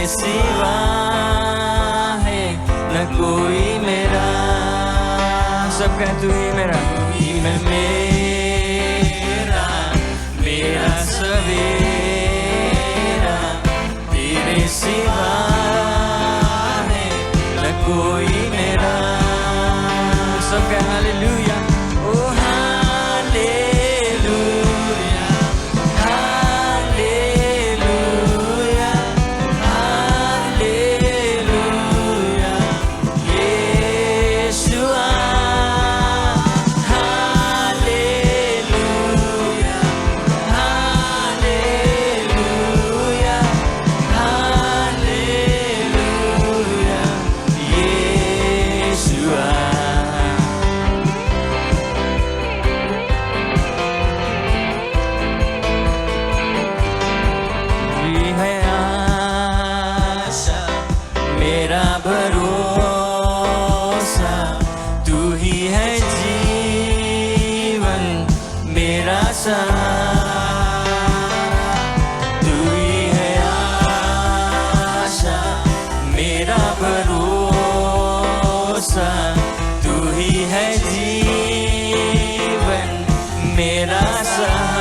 सिवा है न कोई मेरा। सब कह तू ही मेरा, मेरा मेरा सवेरा, तेरे सिवा है न कोई मेरा। सब कह हालेलुया, ओ hallelujah, hallelujah, hallelujah, यीशुआ, hallelujah, hallelujah, hallelujah, यीशुआ। मेरा भरोसा तू ही है, जीवन मेरा सहारा, तू ही है आशा, मेरा भरोसा तू ही है, जीवन मेरा सहारा।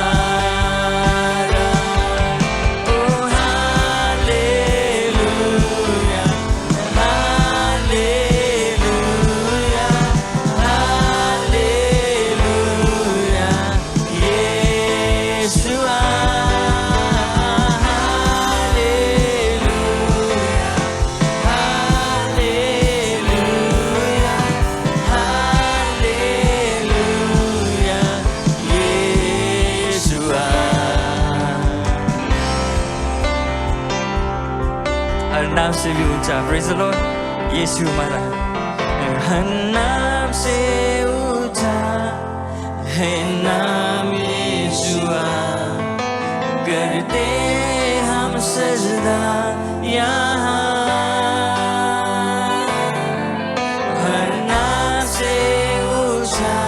हर नाम से भी ऊंचा, प्रेज़ द लॉर्ड, यीशु हमारा। हर नाम से ऊंचा है नाम यीशुआ, करते हम सजदा यहाँ। हर नाम से ऊंचा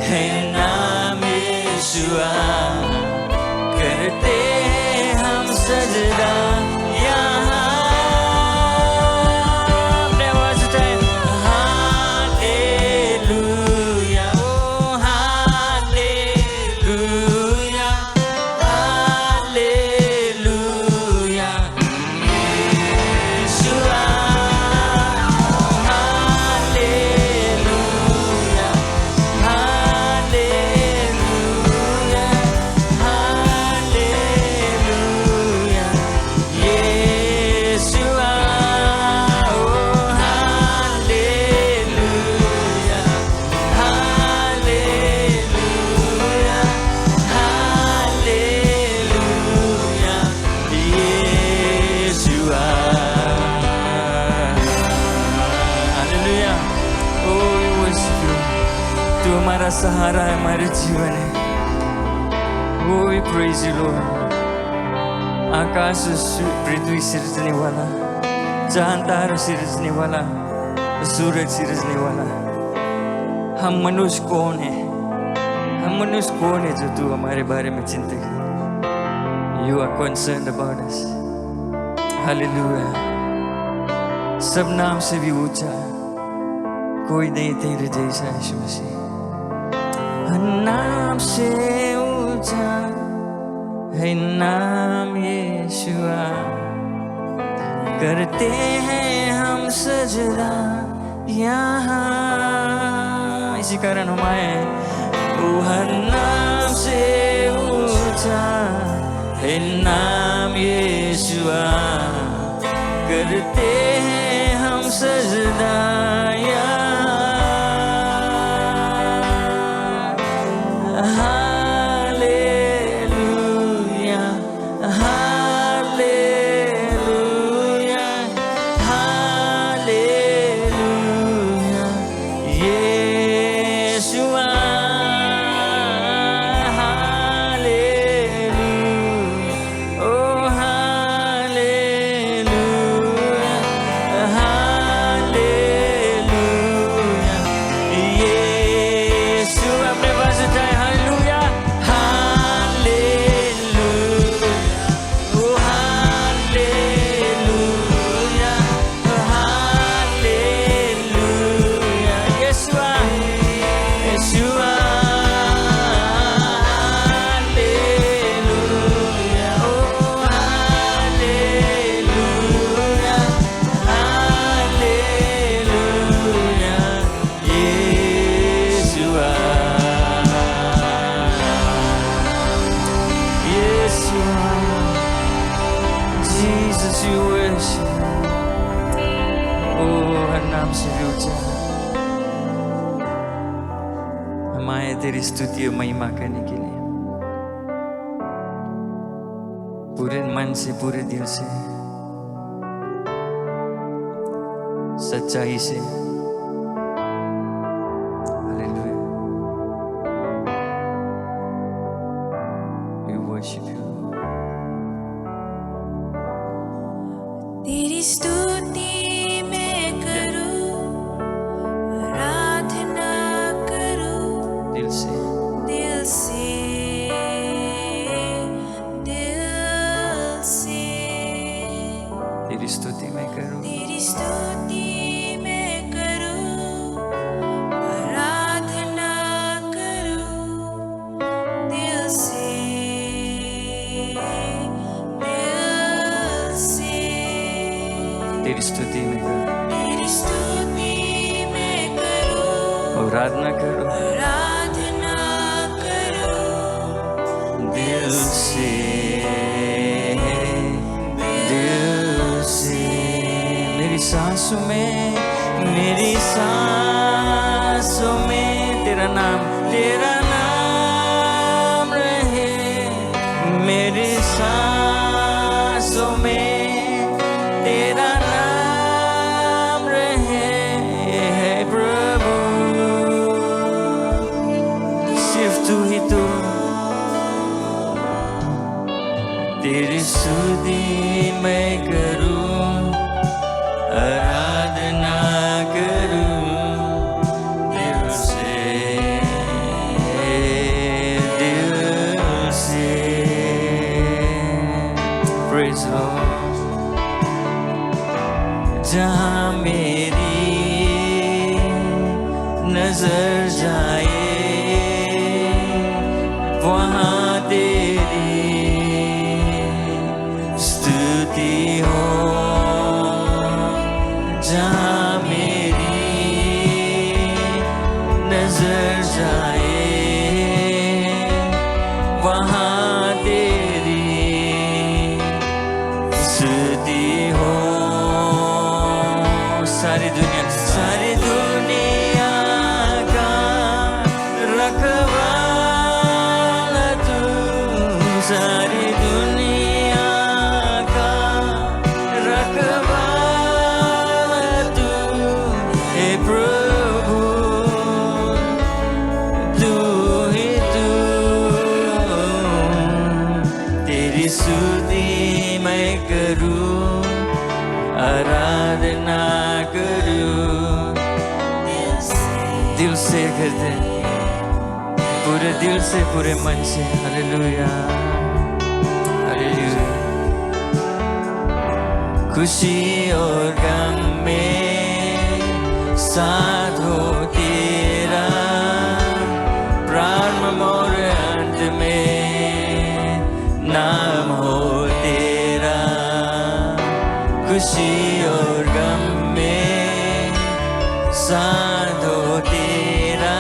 है नाम यीशुआ, करते हम सजदा यहाँ। तू हमारा सहारा है, हमारे जीवन है। वो भी प्रेज़ यू लॉर्ड। आकाश पृथ्वी सिरजने वाला, चांद तारा सिरजने वाला, सूरज सिरजने वाला, हम मनुष्य कौन है? हम मनुष्य कौन है जो तू हमारे बारे में चिंता करे? You are concerned about us. Hallelujah. सब नाम से भी ऊंचा कोई नहीं तेरे जैसा यीशु मसीह। नाम से ऊंचा है नाम यीशुआ, करते हैं हम सजदा यहाँ। इसी कारण हम आए। वो हर नाम से ऊंचा है नाम यीशुआ, करते हैं हम सजदा यहाँ। Hallelujah, hallelujah, hallelujah, यीशुआ, hallelujah, oh you worship. हर नाम से भी ऊंचा हम आए तेरी स्तुति और महिमा करने के लिए, पूरे मन से, पूरे दिल से, सच्चाई से। हालेलुया। We worship you. तेरी स्तुति मैं करूं, आराधना करूं दिल से, दिल से, दिल से। तेरी स्तुति मैं करूं, तेरी स्तुति मैं करूं, आराधना करूं दिल से, दिल से। तेरी स्तुति मैं करूं, तेरी स्तुति मैं करूं, आराधना करूं आराधना करूं दिल से, दिल से। मेरी सांसों में, मेरी सांसों में तेरा नाम रहे। मेरी सांसों में तेरा नाम रहे, है प्रभु। सिर्फ तू ही तू, तेरी स्तुति मैं करूं, आराधना करूं दिल से, दिल से। Praise the Lord। जहाँ मेरी नजर जाए, वहाँ तेरी स्तुति हो। जहाँ मेरी नजर जाए, वहाँ तेरी स्तुति हो। सारी दुनिया का रखवाला तू, सारी दुनिया का रखवाला तू, हे प्रभु। तू ही तू, तेरी स्तुति मैं करूं, आराधना करूं दिल से करते, पूरे दिल से, पूरे मन से। Hallelujah, hallelujah. खुशी और गम में साथ हो तेरा, प्रारंभ और अंत में नाम हो तेरा। खुशी और गम में साथ हो तेरा,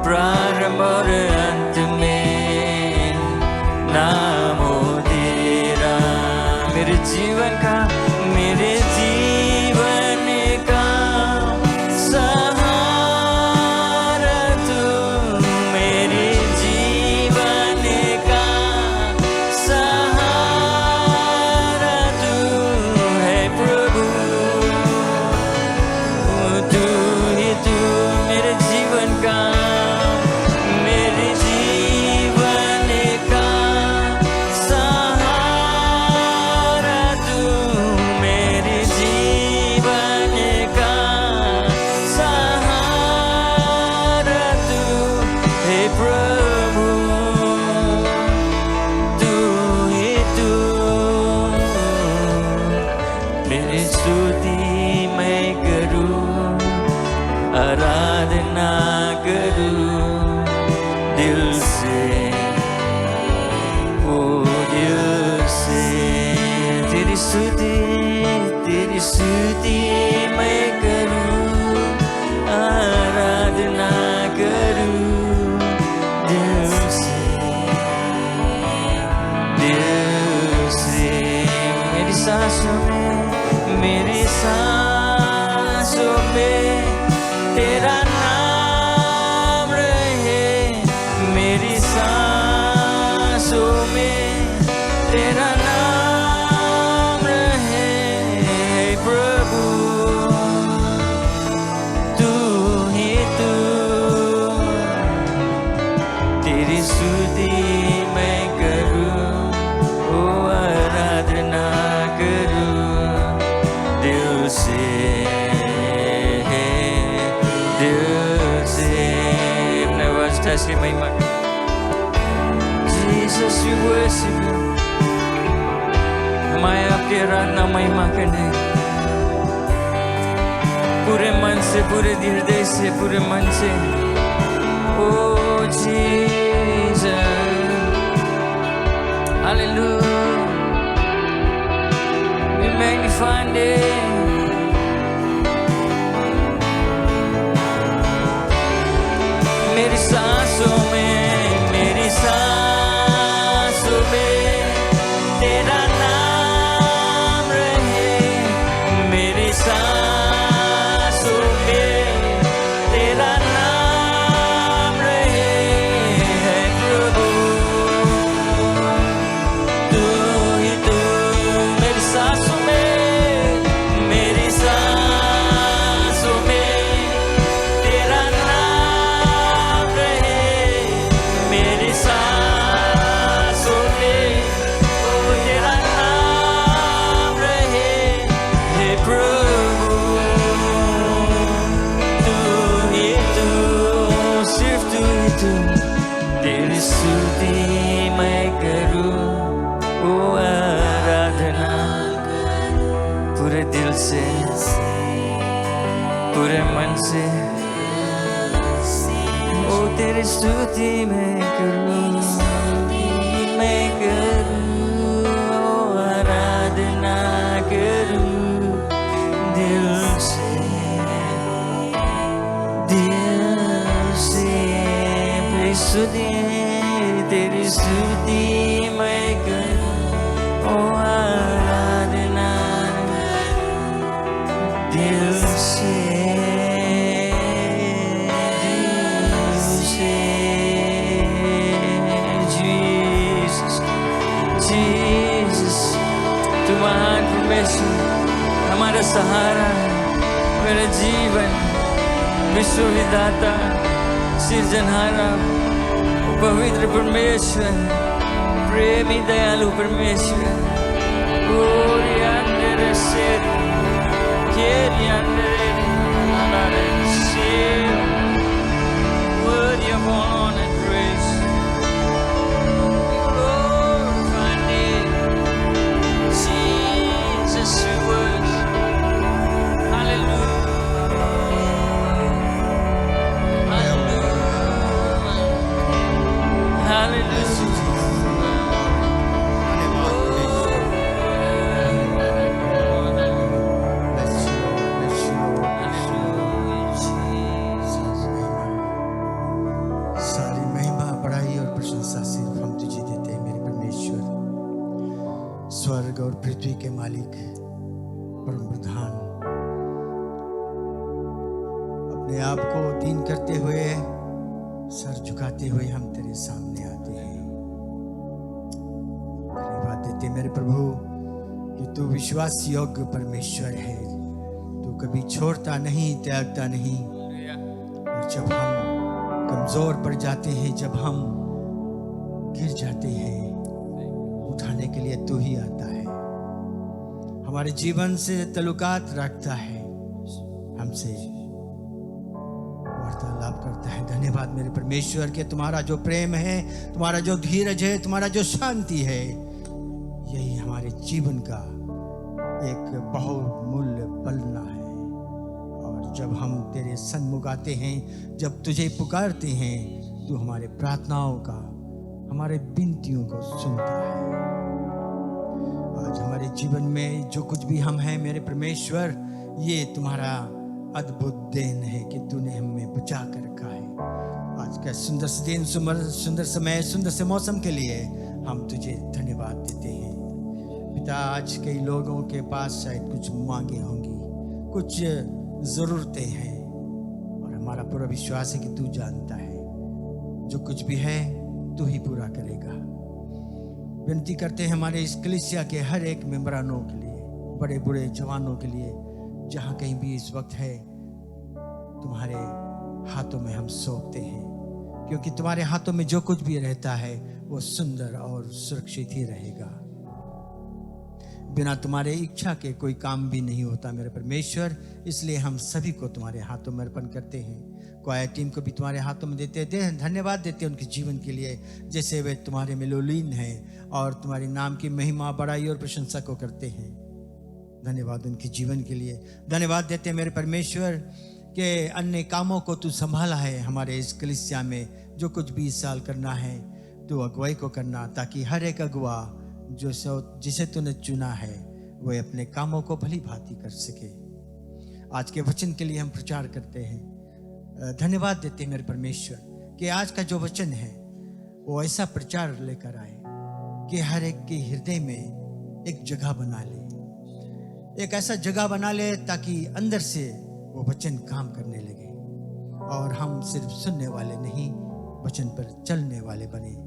प्रारंभ और अंत में नाम हो तेरा। मेरे जीवन का, मेरे जीवन का सहारा तू, मेरे जीवन का सहारा तू, है प्रभु। तू ही तू, मेरे जीवन का, मेरे जीवन का सहारा तू, मेरे जीवन का सहारा तू, हे प्रभु। तू ही तू, मेरी स्तुति मैं करूं, आराधना करूं दिल से, ओ दिल से। तेरी स्तुति, तेरी स्तुति मैं करूं, आराधना करूं दिल से, दिल से। मेरी सांसों में, मेरी सांसों में तेरा नाम रहे, मेरी सांसों में तेरा नाम रहे। प्रभु तू ही तू, तेरी स्तुति मैं करूं, ओ आराधना करूं दिल से, दिल से। अपने वास्ता से महिमा Jesus, we worship you। हमारे आपके आराधना महिमा करने पूरे मन से, पूरे हृदय से, पूरे मन से। Oh Jesus, hallelujah, we magnify your name। मेरी सांसों में, मेरी सांसों में तेरा नाम रहे, मेरी सांसों में तेरा नाम रहे। प्रभु तू ही तू, मेरी सांसों में, मेरी सांसों में तेरा नाम रहे, मेरी सांसों में ओ तेरा नाम रहे। हे प्रभु तू ही तू, सिर्फ तू ही तू, तेरी स्तुति मैं करूं, ओ आराधना पूरे दिल से, पूरे मन से। ओ तेरी स्तुति मैं करूं, मैं करूं, ओ आराधना करूं दिल से, दिल से। तेरी स्तुति, तेरी स्तुति मैं करूं, ओ आराधना दिल से, दिल से। Jesus, Jesus, तू महान परमेश्वर, हमारा सहारा, मेरा जीवन, विश्व विधाता, सृजनहारा, पवित्र परमेश्वर, प्रेमी दयालु परमेश्वर। Glory under the city, carry under the seal, worthy of all honor and praise. Glorify your name, Jesus, we worship. Hallelujah, hallelujah, hallelujah. सारी महिमा, बड़ाई और प्रशंसा सिर्फ हम तुझे देते हैं मेरे परमेश्वर, स्वर्ग और पृथ्वी के मालिक, परम प्रधान। अपने आप को दीन करते हुए, सर झुकाते हुए हम तेरे सामने आते हैं। धन्यवाद देते मेरे प्रभु कि तू विश्वास योग्य परमेश्वर है। तू कभी छोड़ता नहीं, त्यागता नहीं। और जब हम कमजोर पड़ जाते हैं, जब हम गिर जाते हैं, उठाने के लिए तू ही आता है। हमारे जीवन से ताल्लुकात रखता है, हमसे वार्तालाप करता है। धन्यवाद मेरे परमेश्वर के तुम्हारा जो प्रेम है, तुम्हारा जो धीरज है, तुम्हारा जो शांति है, यही हमारे जीवन का एक बहुमूल्य पलना है। और जब हम तेरे सन्मुख आते हैं, जब तुझे पुकारते हैं, तू हमारे प्रार्थनाओं का, हमारे विनतियों को सुनता है। आज हमारे जीवन में जो कुछ भी हम हैं मेरे परमेश्वर, ये तुम्हारा अद्भुत देन है कि तूने हमें बचा कर रखा है। आज का सुंदर से दिन, सुंदर समय, सुंदर से मौसम के लिए हम तुझे धन्यवाद देते हैं। पिता, आज कई लोगों के पास शायद कुछ मांगे होंगी, कुछ ज़रूरतें हैं, और हमारा पूरा विश्वास है कि तू जानता है, जो कुछ भी है तू ही पूरा करेगा। विनती करते हैं हमारे इस कलीसिया के हर एक मेंबरानों के लिए, बड़े बूढ़े जवानों के लिए, जहाँ कहीं भी इस वक्त है, तुम्हारे हाथों में हम सौंपते हैं, क्योंकि तुम्हारे हाथों में जो कुछ भी रहता है वो सुंदर और सुरक्षित ही रहेगा। बिना तुम्हारे इच्छा के कोई काम भी नहीं होता मेरे परमेश्वर, इसलिए हम सभी को तुम्हारे हाथों में अर्पण करते हैं। क्वायर टीम को भी तुम्हारे हाथों में देते हैं, धन्यवाद देते हैं उनके जीवन के लिए, जैसे वे तुम्हारे में लोलीन हैं और तुम्हारे नाम की महिमा, बड़ाई और प्रशंसा को करते हैं। धन्यवाद उनके जीवन के लिए। धन्यवाद देते हैं मेरे परमेश्वर के अन्य कामों को तू संभाला है हमारे इस कलीसिया में। जो कुछ भी इस साल करना है तू अगुवाई को करना, ताकि हर एक अगुवा जिसे तूने चुना है वह अपने कामों को भली भांति कर सके। आज के वचन के लिए हम प्रचार करते हैं। धन्यवाद देते हैं मेरे परमेश्वर कि आज का जो वचन है वो ऐसा प्रचार लेकर आए कि हर एक के हृदय में एक जगह बना ले, एक ऐसा जगह बना ले ताकि अंदर से वो वचन काम करने लगे और हम सिर्फ सुनने वाले नहीं, वचन पर चलने वाले बने।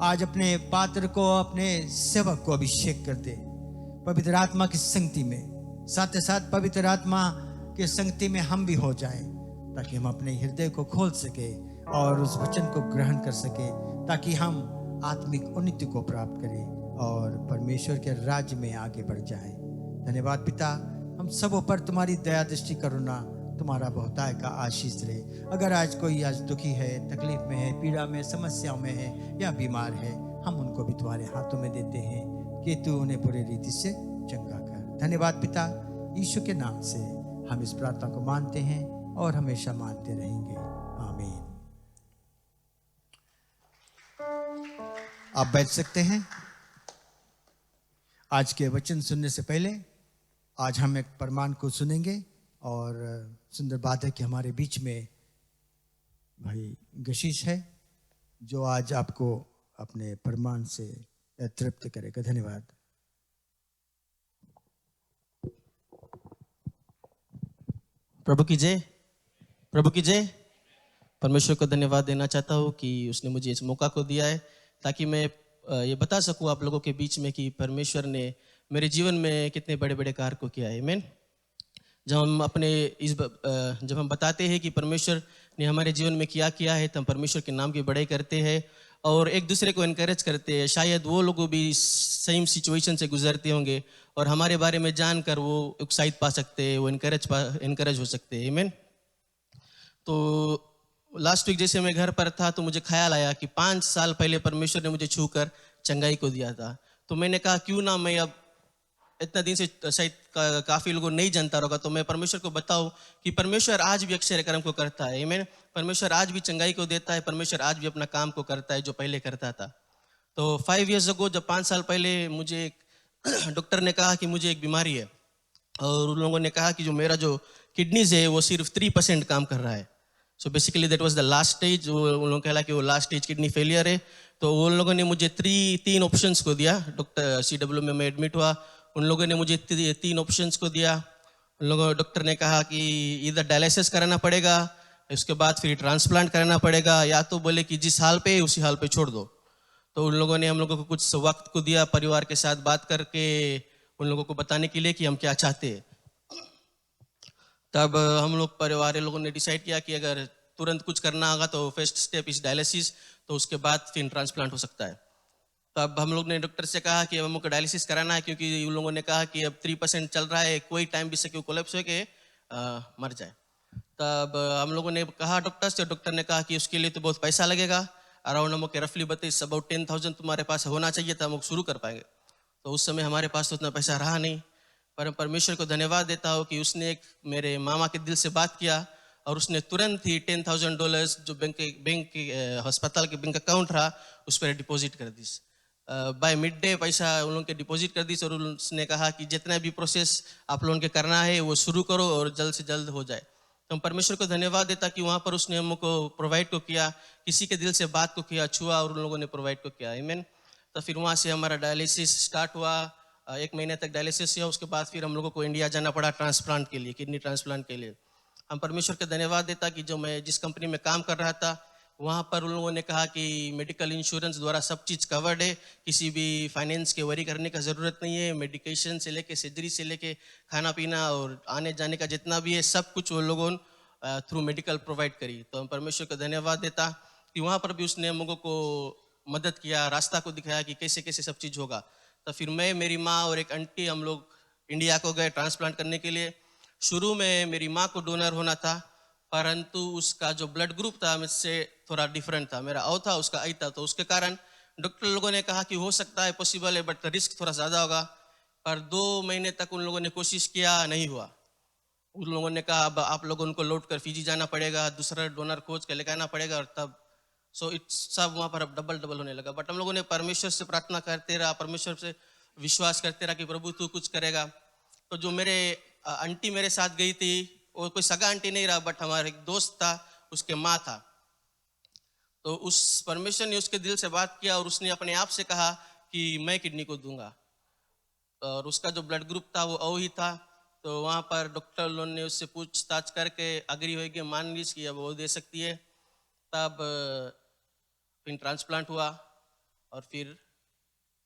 आज अपने पात्र को, अपने सेवक को अभिषेक कर दे पवित्र आत्मा की संगति में, साथ ही साथ पवित्र आत्मा की संगति में हम भी हो जाएं, ताकि हम अपने हृदय को खोल सके और उस वचन को ग्रहण कर सके, ताकि हम आत्मिक उन्नति को प्राप्त करें और परमेश्वर के राज्य में आगे बढ़ जाएं। धन्यवाद पिता, हम सबों पर तुम्हारी दया दृष्टि करुणा, तुम्हारा बहुताय का आशीष रहे। अगर आज कोई आज दुखी है, तकलीफ में है, पीड़ा में, समस्याओं में है या बीमार है, हम उनको भी तुम्हारे हाथों में देते हैं कि तू उन्हें पूरी रीति से चंगा कर। धन्यवाद पिता, यीशु के नाम से हम इस प्रार्थना को मानते हैं और हमेशा मानते रहेंगे। आमीन। आप बैठ सकते हैं। आज के वचन सुनने से पहले आज हम एक प्रमाण को सुनेंगे, और सुंदर बात है कि हमारे बीच में भाई गशीश है जो आज आपको अपने प्रमाण से तृप्त करेगा। धन्यवाद। प्रभु की जय, प्रभु की जय। परमेश्वर को धन्यवाद देना चाहता हूँ कि उसने मुझे इस मौका को दिया है ताकि मैं ये बता सकूँ आप लोगों के बीच में कि परमेश्वर ने मेरे जीवन में कितने बड़े बड़े कार्य को किया है। आमीन। जब हम बताते हैं कि परमेश्वर ने हमारे जीवन में क्या किया है, तो हम परमेश्वर के नाम की बड़ाई करते हैं और एक दूसरे को इनकरेज करते हैं। शायद वो लोग भी सेम सिचुएशन से गुजरते होंगे और हमारे बारे में जानकर वो उत्साहित पा सकते हैं, वो इनकरेज हो सकते हैं। आमीन। तो लास्ट वीक जैसे मैं घर पर था तो मुझे ख्याल आया कि 5 साल पहले परमेश्वर ने मुझे छूकर चंगाई को दिया था। तो मैंने कहा क्यों ना मैं अब इतना दिन से शायद काफ़ी लोगों नहीं जानता होगा, तो मैं परमेश्वर को बताऊं कि परमेश्वर आज भी अक्षय कर्म को करता है। आमीन। परमेश्वर आज भी चंगाई को देता है, परमेश्वर आज भी अपना काम को करता है जो पहले करता था। तो 5 years ago, जब 5 साल पहले मुझे डॉक्टर ने कहा कि मुझे एक बीमारी है और उन लोगों ने कहा कि जो मेरा जो किडनीज है वो सिर्फ 3% काम कर रहा है। So basically that was the last stage. उन लोगों ने कहा कि वो लास्ट स्टेज किडनी फेलियर है। तो उन लोगों ने मुझे 3 ऑप्शंस को दिया। डॉक्टर CW में मैं एडमिट हुआ, उन लोगों ने मुझे 3 ऑप्शंस को दिया। उन लोगों डॉक्टर ने कहा कि इधर डायलिसिस कराना पड़ेगा, इसके बाद फिर ट्रांसप्लांट कराना पड़ेगा, या तो बोले कि जिस हाल पे उसी हाल पे छोड़ दो। तो उन लोगों ने हम लोगों को कुछ वक्त को दिया परिवार के साथ बात करके उन लोगों को बताने के लिए कि हम क्या चाहते हैं। तब हम लोग परिवार लोगों ने डिसाइड किया कि अगर तुरंत कुछ करना होगा तो फर्स्ट स्टेप इज डायलिसिस, तो उसके बाद फिर ट्रांसप्लांट हो सकता है। तब हम लोग ने डॉक्टर से कहा कि हमको डायलिसिस कराना है, क्योंकि उन लोगों ने कहा कि अब 3% चल रहा है, कोई टाइम भी सके कोलैप्स हो के मर जाए। तब हम लोगों ने कहा डॉक्टर से, डॉक्टर ने कहा कि उसके लिए तो बहुत पैसा लगेगा, अराउंड हमको रफली बताइए अबाउट 10,000 तुम्हारे पास होना चाहिए था, हम लोग शुरू कर पाएंगे। तो उस समय हमारे पास तो उतना पैसा रहा नहीं, पर परमेश्वर को धन्यवाद देता हूँ कि उसने एक मेरे मामा के दिल से बात किया और उसने तुरंत ही $10,000 जो बैंक अस्पताल के बैंक अकाउंट रहा उस पर डिपॉजिट कर दी। बाय मिड डे पैसा उन लोगों के डिपॉजिट कर दी और उसने कहा कि जितना भी प्रोसेस आप लोगों के करना है वो शुरू करो और जल्द से जल्द हो जाए। तो हम परमेश्वर को धन्यवाद देता कि वहाँ पर उसने हमको प्रोवाइड को किया, किसी के दिल से बात को किया, छुआ और उन लोगों ने प्रोवाइड को किया। आमीन। तो फिर वहाँ से हमारा डायलिसिस स्टार्ट हुआ 1 महीने तक डायलिसिस हुआ, उसके बाद फिर हम लोगों को इंडिया जाना पड़ा ट्रांसप्लांट के लिए, किडनी ट्रांसप्लांट के लिए। हम परमेश्वर का धन्यवाद देता कि जो मैं जिस कंपनी में काम कर रहा था वहाँ पर उन लोगों ने कहा कि मेडिकल इंश्योरेंस द्वारा सब चीज़ कवर्ड है, किसी भी फाइनेंस के वरी करने का ज़रूरत नहीं है। मेडिकेशन से लेके सर्जरी से लेके खाना पीना और आने जाने का जितना भी है सब कुछ वो लोगों ने थ्रू मेडिकल प्रोवाइड करी। तो हम परमेश्वर का धन्यवाद देता कि वहाँ पर भी उसने हम लोगों को मदद किया, रास्ता को दिखाया कि कैसे कैसे सब चीज़ होगा। तो फिर मैं, मेरी माँ और एक आंटी हम लोग इंडिया को गए ट्रांसप्लांट करने के लिए। शुरू में मेरी माँ को डोनर होना था, परंतु उसका जो ब्लड ग्रुप था मुझसे थोड़ा डिफरेंट था, मेरा ओ था उसका आई था। तो उसके कारण डॉक्टर लोगों ने कहा कि हो सकता है, पॉसिबल है, बट रिस्क थोड़ा ज़्यादा होगा। पर 2 महीने तक उन लोगों ने कोशिश किया, नहीं हुआ। उन लोगों ने कहा अब आप लोगों को लौट कर फिजी जाना पड़ेगा, दूसरा डोनर खोज के लेकर आना पड़ेगा, और तब इट्स सब वहाँ पर अब डबल होने लगा। बट हम लोगों ने परमेश्वर से प्रार्थना करते रहा, परमेश्वर से विश्वास करते रहा कि प्रभु तू कुछ करेगा। तो जो मेरे आंटी मेरे साथ गई थी, वो कोई सगा आंटी नहीं रहा, बट हमारा एक दोस्त था, उसके माँ था। तो उस परमेश्वर ने उसके दिल से बात किया और उसने अपने आप से कहा कि मैं किडनी को दूंगा। और उसका जो ब्लड ग्रुप था वो ओ ही था। तो वहाँ पर डॉक्टर लोगों ने उससे पूछताछ करके अग्री हो गई, मान लीज कि अब वो दे सकती है। तब फिर ट्रांसप्लांट हुआ और फिर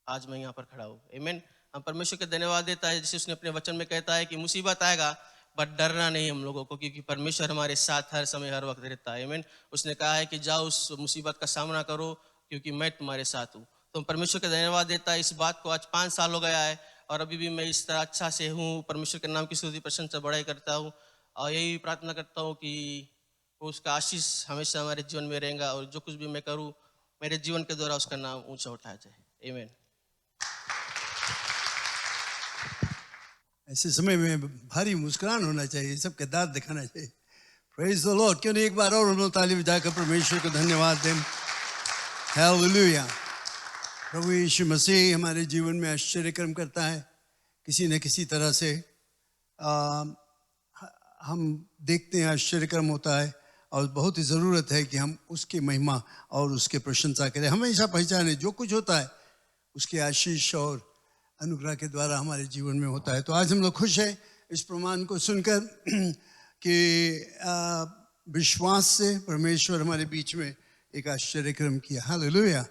आज मैं यहाँ पर खड़ा हूँ। आमीन। हम परमेश्वर का धन्यवाद देता है, जैसे उसने अपने वचन में कहता है कि मुसीबत आएगा बट डरना नहीं हम लोगों को, क्योंकि परमेश्वर हमारे साथ हर समय हर वक्त रहता है। आमीन। उसने कहा है कि जाओ उस मुसीबत का सामना करो क्योंकि मैं तुम्हारे साथ हूँ। तो परमेश्वर का धन्यवाद देता है। इस बात को आज 5 साल हो गया है और अभी भी मैं इस तरह अच्छा से हूँ। परमेश्वर के नाम की स्तुति प्रशंसा बढ़ाई करता हूँ और यही प्रार्थना करता हूँ कि उसका आशीष हमेशा हमारे जीवन में रहेगा और जो कुछ भी मैं करूँ मेरे जीवन के द्वारा उसका नाम ऊंचा उठाया जाए। आमीन। ऐसे समय में भारी मुस्कुराहट होना चाहिए, सबके दांत दिखाना चाहिए। Praise the Lord. क्यों नहीं एक बार और हम लोग ताली बजाकर परमेश्वर को धन्यवाद दें। हालेलुया। प्रभु यीशु मसीह हमारे जीवन में आश्चर्य कर्म करता है। किसी न किसी तरह से हम देखते हैं आश्चर्य कर्म होता है और बहुत ही ज़रूरत है कि हम उसकी महिमा और उसके प्रशंसा करें। हमेशा पहचाने जो कुछ होता है उसके आशीष और अनुग्रह के द्वारा हमारे जीवन में होता है। तो आज हम लोग खुश हैं इस प्रमाण को सुनकर कि विश्वास से परमेश्वर हमारे बीच में एक आश्चर्य कर्म किया। Hallelujah,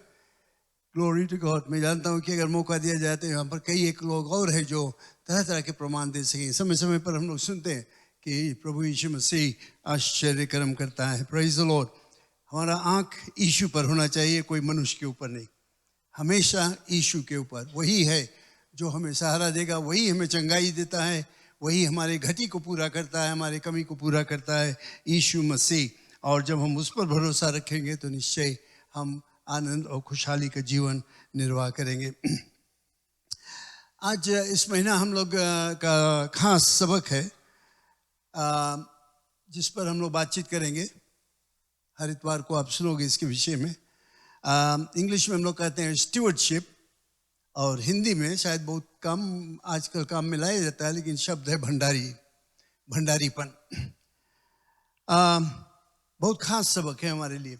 glory to God. मैं जानता हूँ कि अगर मौका दिया जाए तो यहाँ पर कई एक लोग और हैं जो तरह तरह के प्रमाण दे सकें। समय समय पर हम लोग सुनते हैं कि प्रभु यीशु मसीह आश्चर्य कर्म करता है। Praise the Lord. हमारा आँख यीशु पर होना चाहिए, कोई मनुष्य के ऊपर नहीं, हमेशा यीशु के ऊपर। वही है जो हमें सहारा देगा, वही हमें चंगाई देता है, वही हमारे घटी को पूरा करता है, हमारे कमी को पूरा करता है, यीशु मसीह। और जब हम उस पर भरोसा रखेंगे तो निश्चय हम आनंद और खुशहाली का जीवन निर्वाह करेंगे। आज इस महीना हम लोग का खास सबक है जिस पर हम लोग बातचीत करेंगे। हर इतवार को आप सुनोगे इसके विषय में। इंग्लिश में हम लोग कहते हैं स्टीवर्डशिप और हिंदी में शायद बहुत कम आजकल काम में लाया जाता है, लेकिन शब्द है भंडारीपन। बहुत खास सबक है हमारे लिए,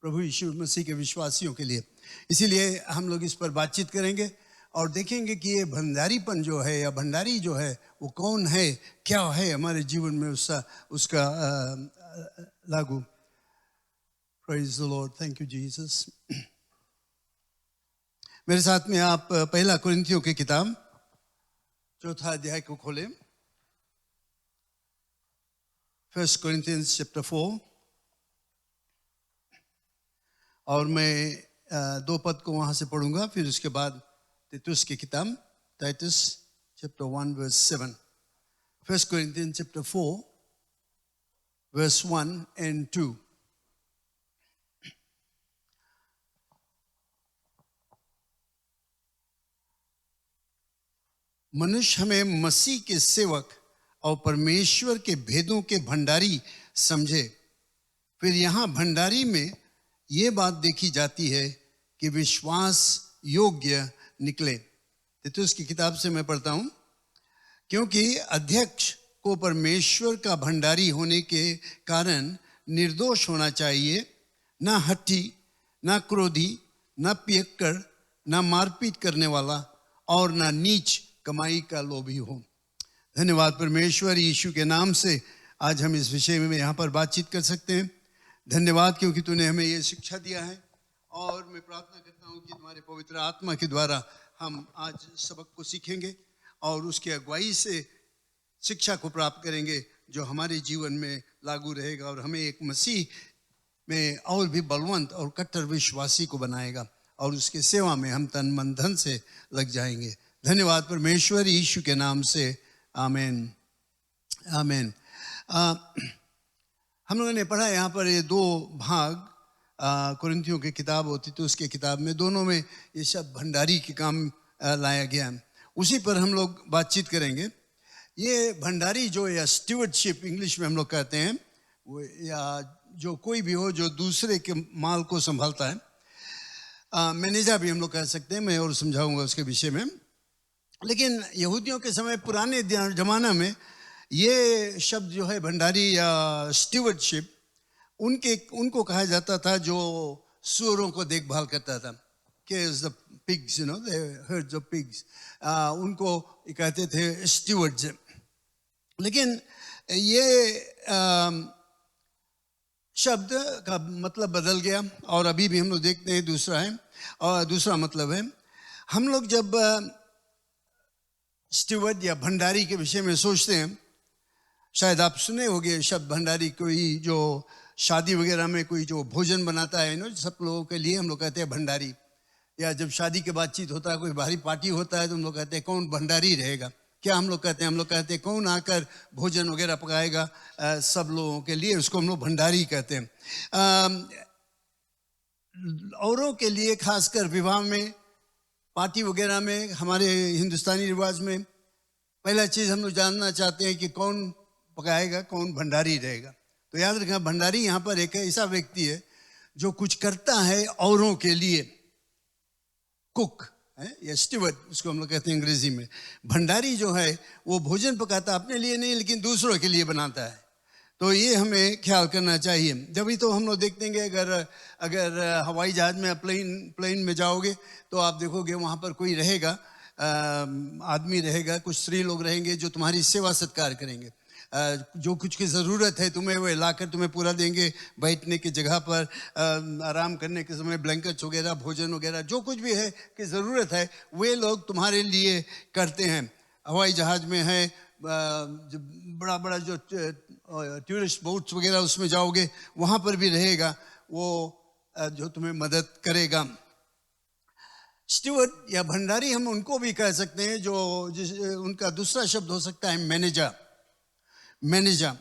प्रभु यीशु मसीह के विश्वासियों के लिए। इसीलिए हम लोग इस पर बातचीत करेंगे और देखेंगे कि ये भंडारीपन जो है या भंडारी जो है वो कौन है, क्या है हमारे जीवन में उसका लागू। Praise the Lord. Thank you Jesus. मेरे साथ में आप पहला कुरिन्थियों की किताब 4 अध्याय को खोलें। 1 Corinthians chapter 4 और मैं 2 पद को वहां से पढ़ूंगा, फिर उसके बाद तीतुस की किताब Titus chapter 1 verse 7। 1 Corinthians chapter 4 verse 1 and 2। मनुष्य हमें मसीह के सेवक और परमेश्वर के भेदों के भंडारी समझे। फिर यहाँ भंडारी में ये बात देखी जाती है कि विश्वास योग्य निकले। तो उसकी किताब से मैं पढ़ता हूँ। क्योंकि अध्यक्ष को परमेश्वर का भंडारी होने के कारण निर्दोष होना चाहिए, ना हठी, ना क्रोधी, ना पियक्कड़, ना मारपीट करने वाला और ना नीच कमाई का लोभी हो। धन्यवाद परमेश्वर, यीशु के नाम से आज हम इस विषय में यहाँ पर बातचीत कर सकते हैं। धन्यवाद क्योंकि तूने हमें ये शिक्षा दिया है, और मैं प्रार्थना करता हूँ कि तुम्हारे पवित्र आत्मा के द्वारा हम आज सबक को सीखेंगे और उसकी अगुवाई से शिक्षा को प्राप्त करेंगे जो हमारे जीवन में लागू रहेगा और हमें एक मसीह में और भी बलवंत और कट्टर विश्वासी को बनाएगा, और उसके सेवा में हम तन मन धन से लग जाएंगे। धन्यवाद परमेश्वर, यीशु के नाम से, आमीन आमीन। हम लोगों ने पढ़ा यहाँ पर ये दो भाग कुरिन्थियों की किताब और तीतुस की किताब में, दोनों में ये शब्द भंडारी के काम लाया गया। उसी पर हम लोग बातचीत करेंगे। ये भंडारी जो, या स्टीवर्डशिप इंग्लिश में हम लोग कहते हैं, वो या जो कोई भी हो जो दूसरे के माल को संभालता है, मैनेजर भी हम लोग कह सकते हैं। मैं और समझाऊंगा उसके विषय में। लेकिन यहूदियों के समय, पुराने जमाना में, ये शब्द जो है भंडारी या स्टीवर्डशिप, उनको कहा जाता था जो सूअरों को देखभाल करता था। Cares the pigs, you know, the hertz of pigs, उनको कहते थे स्टीवर्ड्स। लेकिन ये शब्द का मतलब बदल गया, और अभी भी हम लोग देखते हैं दूसरा है, और दूसरा मतलब है। हम लोग जब स्टीवर्ड या भंडारी के विषय में सोचते हैं, शायद आप सुने होंगे शब्द भंडारी, कोई जो शादी वगैरह में कोई जो भोजन बनाता है ना सब लोगों के लिए, हम लोग कहते हैं भंडारी। या जब शादी की बातचीत होता है, कोई भारी पार्टी होता है, तो हम लोग कहते हैं कौन भंडारी रहेगा। क्या हम लोग कहते हैं? हम लोग कहते हैं कौन आकर भोजन वगैरह पकाएगा सब लोगों के लिए, उसको हम लोग भंडारी कहते हैं। औरों के लिए, खासकर विवाह में, पार्टी वगैरह में, हमारे हिंदुस्तानी रिवाज में पहला चीज़ हम लोग जानना चाहते हैं कि कौन पकाएगा, कौन भंडारी रहेगा। तो याद रखना, भंडारी यहाँ पर एक ऐसा व्यक्ति है जो कुछ करता है औरों के लिए, कुक है या स्टीवर्ड उसको हम लोग कहते हैं अंग्रेजी में। भंडारी जो है वो भोजन पकाता अपने लिए नहीं, लेकिन दूसरों के लिए बनाता है। तो ये हमें ख्याल करना चाहिए। जब भी तो हम लोग देखते हैं, अगर हवाई जहाज में प्लेन में जाओगे तो आप देखोगे वहाँ पर कोई रहेगा, आदमी रहेगा, कुछ स्त्री लोग रहेंगे जो तुम्हारी सेवा सत्कार करेंगे। जो कुछ की ज़रूरत है तुम्हें वो लाकर तुम्हें पूरा देंगे। बैठने की जगह पर, आराम करने के समय ब्लैंकेट्स वगैरह, भोजन वगैरह, जो कुछ भी है कि ज़रूरत है वे लोग तुम्हारे लिए करते हैं। हवाई जहाज़ में है, बड़ा बड़ा जो टूरिस्ट बोट्स वगैरह उसमें जाओगे वहाँ पर भी रहेगा वो जो तुम्हें मदद करेगा। स्टीवर्ड या भंडारी हम उनको भी कह सकते हैं जो उनका दूसरा शब्द हो सकता है मैनेजर,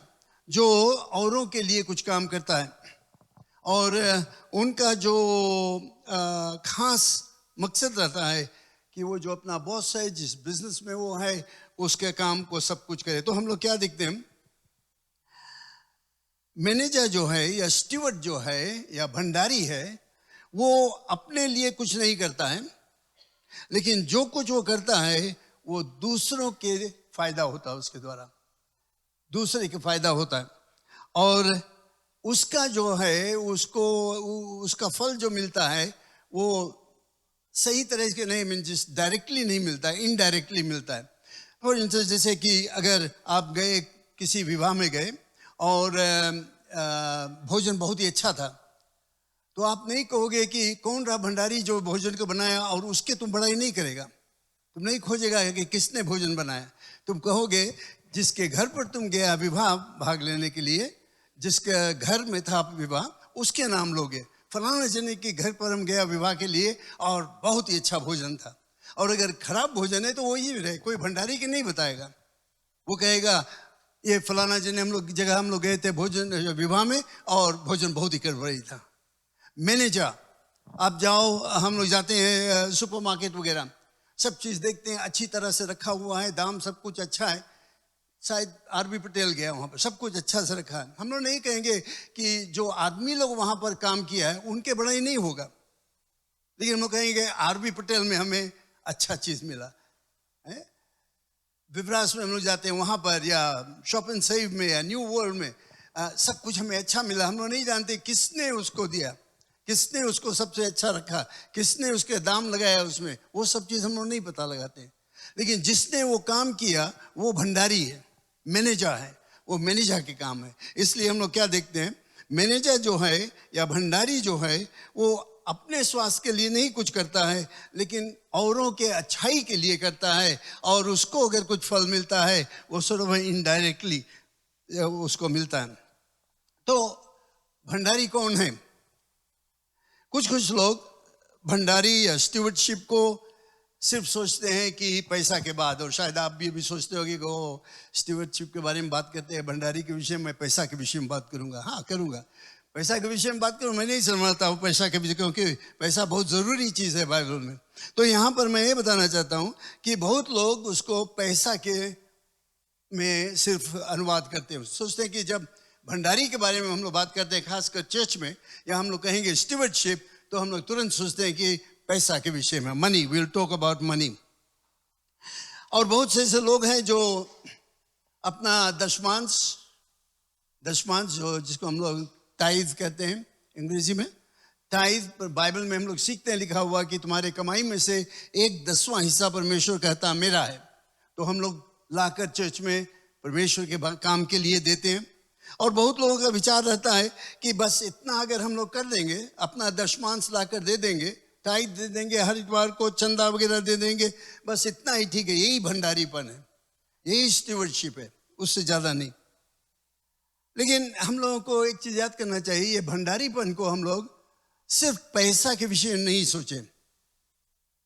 जो औरों के लिए कुछ काम करता है, और उनका जो खास मकसद रहता है कि वो जो अपना बॉस है, जिस बिजनेस में वो है, उसके काम को सब कुछ करे। तो हम लोग क्या देखते हैं, मैनेजर जो है या स्टीवर्ड जो है या भंडारी है, वो अपने लिए कुछ नहीं करता है, लेकिन जो कुछ वो करता है वो दूसरों के फायदा होता है, उसके द्वारा दूसरे के फायदा होता है। और उसका जो है, उसका फल जो मिलता है वो सही तरह से नहीं, मीन्स डायरेक्टली नहीं मिलता है, इनडायरेक्टली मिलता है। फॉर इंस्टेंस, जैसे कि अगर आप गए किसी विवाह में गए और भोजन बहुत ही अच्छा था, तो आप नहीं कहोगे कि कौन रहा भंडारी जो भोजन को बनाया, और उसके तुम बड़ाई नहीं करेगा। तुम नहीं खोजेगा कि किसने भोजन बनाया। तुम कहोगे जिसके घर पर तुम गया विवाह भाग लेने के लिए, जिसके घर में था विवाह, उसके नाम लोगे। फलाना जने के घर पर हम गया विवाह के लिए और बहुत ही अच्छा भोजन था। और अगर खराब भोजन है तो वो ये रहे, कोई भंडारी के नहीं बताएगा। वो कहेगा ये फलाना जने हम लोग गए थे भोजन विवाह में और भोजन बहुत ही गड़बड़ी था। मैनेजर, आप जाओ, हम लोग जाते हैं सुपरमार्केट वगैरह, सब चीज़ देखते हैं अच्छी तरह से रखा हुआ है, दाम सब कुछ अच्छा है। शायद आरबी पटेल गया वहाँ पर, सब कुछ अच्छा से रखा है। हम लोग नहीं कहेंगे कि जो आदमी लोग वहाँ पर काम किया है उनके बड़ाई नहीं होगा, लेकिन हम लोग कहेंगे आरबी पटेल में हमें अच्छा चीज़ मिला है। विवरास में हम लोग जाते हैं वहाँ पर, या शॉप एंड सेव में, या न्यू वर्ल्ड में, सब कुछ हमें अच्छा मिला। हम लोग नहीं जानते किसने उसको दिया, किसने उसको सबसे अच्छा रखा, किसने उसके दाम लगाया उसमें, वो सब चीज़ हम लोग नहीं पता लगाते हैं। लेकिन जिसने वो काम किया वो भंडारी है, मैनेजर है, वो मैनेजर के काम है। इसलिए हम लोग क्या देखते हैं, मैनेजर जो है या भंडारी जो है वो अपने स्वास्थ्य के लिए नहीं कुछ करता है, लेकिन औरों के अच्छाई के लिए करता है, और उसको अगर कुछ फल मिलता है वो सिर्फ इनडायरेक्टली उसको मिलता है। तो भंडारी कौन है? कुछ लोग भंडारी या स्टीवर्डशिप को सिर्फ सोचते हैं कि पैसा के बाद, और शायद आप भी सोचते हो कि वो स्टीवर्डशिप के बारे में बात करते हैं, भंडारी के विषय में, पैसा के विषय में बात करूंगा। हाँ करूंगा, पैसा के विषय में बात करूँ, मैं नहीं समझता हूँ पैसा के विषय, क्योंकि पैसा बहुत ज़रूरी चीज़ है बाइबल में। तो यहाँ पर मैं ये बताना चाहता हूँ कि बहुत लोग उसको पैसा के में सिर्फ अनुवाद करते हैं, सोचते हैं कि जब भंडारी के बारे में हम लोग बात करते हैं, खासकर चर्च में, या हम लोग कहेंगे स्टीवर्डशिप, तो हम लोग तुरंत सोचते हैं कि पैसा के विषय में, money, we will talk about money. और बहुत से ऐसे लोग हैं जो अपना दशमांश जो जिसको हम लोग टाइज कहते हैं अंग्रेजी में, टाइज पर बाइबल में हम लोग सीखते हैं, लिखा हुआ कि तुम्हारे कमाई में से 1/10वां हिस्सा परमेश्वर कहता मेरा है। तो हम लोग लाकर चर्च में परमेश्वर के काम के लिए देते हैं। और बहुत लोगों का विचार रहता है कि बस इतना अगर हम लोग कर देंगे, अपना दशमांश लाकर दे देंगे, टाइज दे देंगे, हर इतवार को चंदा वगैरह दे देंगे, बस इतना ही ठीक है, यही भंडारीपन है, यही स्टीवर्डशिप है, उससे ज़्यादा नहीं। लेकिन हम लोगों को एक चीज़ याद करना चाहिए, ये भंडारीपन को हम लोग सिर्फ पैसा के विषय में नहीं सोचें।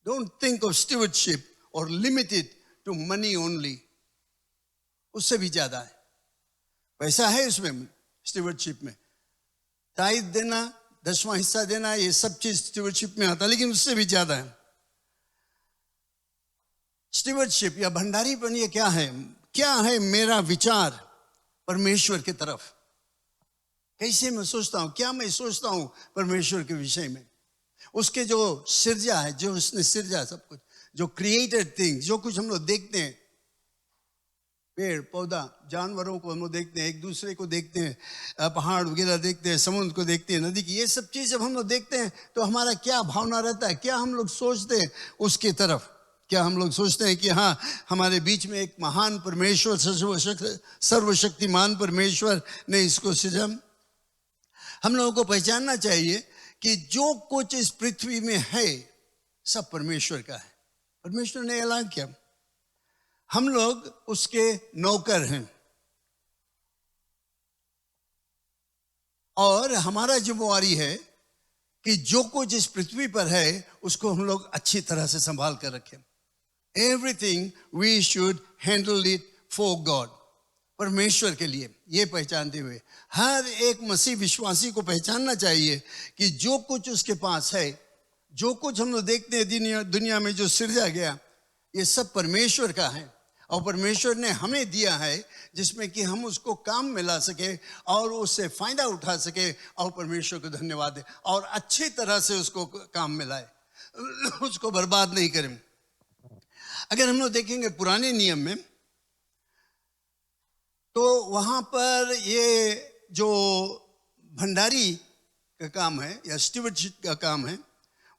डोंट थिंक ऑफ स्टीवर्डशिप और लिमिटेड टू मनी ओनली, उससे भी ज़्यादा है। पैसा है उसमें, स्टीवर्डशिप में टाइज देना, 10वां हिस्सा देना, ये सब चीज स्टीवर्डशिप में आता है, लेकिन उससे भी ज्यादा है। स्टीवर्डशिप या भंडारीपन ये क्या है? क्या है मेरा विचार परमेश्वर की तरफ? कैसे मैं सोचता हूं, क्या मैं सोचता हूं परमेश्वर के विषय में? उसके जो सिरजा है, जो उसने सिरजा सब कुछ, जो क्रिएटेड थिंग्स, जो कुछ हम लोग देखते हैं, पेड़ पौधा, जानवरों को हम लोग देखते हैं, एक दूसरे को देखते हैं, पहाड़ वगैरह देखते हैं, समुद्र को देखते हैं, नदी की, ये सब चीज़ जब हम लोग देखते हैं तो हमारा क्या भावना रहता है, क्या हम लोग सोचते हैं उसकी तरफ? क्या हम लोग सोचते हैं कि हाँ, हमारे बीच में एक महान परमेश्वर, सर्वशक्तिमान परमेश्वर ने इसको सृजा? हम लोगों को पहचानना चाहिए कि जो कुछ इस पृथ्वी में है सब परमेश्वर का है। परमेश्वर ने ऐलान किया, हम लोग उसके नौकर हैं, और हमारा जिम्मेवारी है कि जो कुछ इस पृथ्वी पर है उसको हम लोग अच्छी तरह से संभाल कर रखें। Everything we should handle it for God, परमेश्वर के लिए। ये पहचानते हुए हर एक मसीह विश्वासी को पहचानना चाहिए कि जो कुछ उसके पास है, जो कुछ हम लोग देखते हैं दुनिया में जो सृजा गया, ये सब परमेश्वर का है, और परमेश्वर ने हमें दिया है जिसमें कि हम उसको काम में ला सके और उससे फायदा उठा सके, और परमेश्वर को धन्यवाद दे और अच्छी तरह से उसको काम में लाए, उसको बर्बाद नहीं करें। अगर हम लोग देखेंगे पुराने नियम में, तो वहाँ पर ये जो भंडारी का काम है या स्टीवर्डशिप का काम है,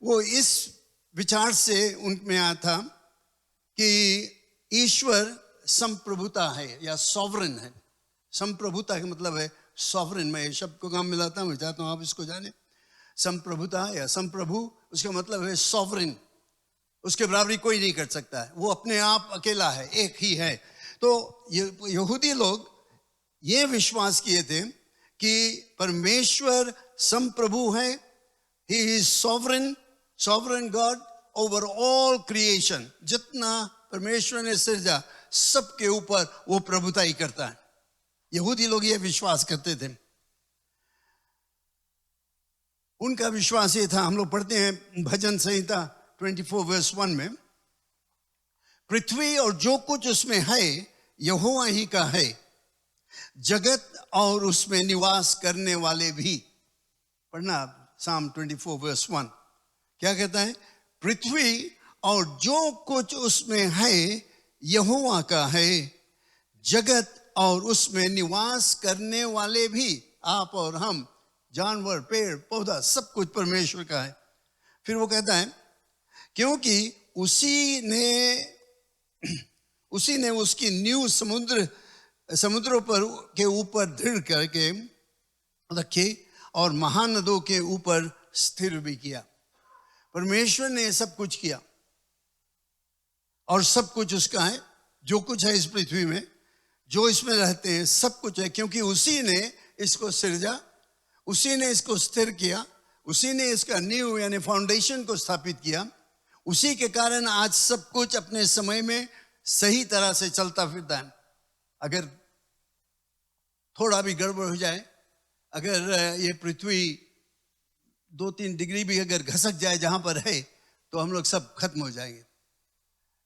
वो इस विचार से उनमें आया था कि ईश्वर संप्रभुता है या सॉवरन है। संप्रभुता का मतलब है सॉवरन। मैं ये शब्द को काम मिलाता हूँ, चाहता हूँ आप इसको जाने। संप्रभुता या संप्रभु, उसका मतलब है सॉवरन, उसके बराबरी कोई नहीं कर सकता है, वो अपने आप अकेला है, एक ही है। तो यहूदी लोग ये विश्वास किए थे कि परमेश्वर संप्रभु है, he is sovereign, sovereign God over all creation. जितना परमेश्वर ने सृजा सबके ऊपर वो प्रभुता ही करता है। यहूदी लोग ये विश्वास करते थे। उनका विश्वास ये था, हम लोग पढ़ते हैं भजन संहिता 24:1 में, पृथ्वी और जो कुछ उसमें है यहोवा ही का है, जगत और उसमें निवास करने वाले भी। पढ़ना साम 24:1 क्या कहता है? पृथ्वी और जो कुछ उसमें है यहोवा का है, जगत और उसमें निवास करने वाले भी, आप और हम जानवर, पेड़ पौधा सब कुछ परमेश्वर का है। फिर वो कहता है क्योंकि उसी ने उसकी नींव समुद्रों पर के ऊपर दृढ़ करके रखी और महानदों के ऊपर स्थिर भी किया। परमेश्वर ने सब कुछ किया और सब कुछ उसका है। जो कुछ है इस पृथ्वी में, जो इसमें रहते हैं, सब कुछ है क्योंकि उसी ने इसको सृजा, उसी ने इसको स्थिर किया, उसी ने इसका नींव यानी फाउंडेशन को स्थापित किया। उसी के कारण आज सब कुछ अपने समय में सही तरह से चलता फिरता है। अगर थोड़ा भी गड़बड़ हो जाए, अगर ये पृथ्वी 2-3 डिग्री भी अगर घसक जाए जहां पर है, तो हम लोग सब खत्म हो जाएंगे।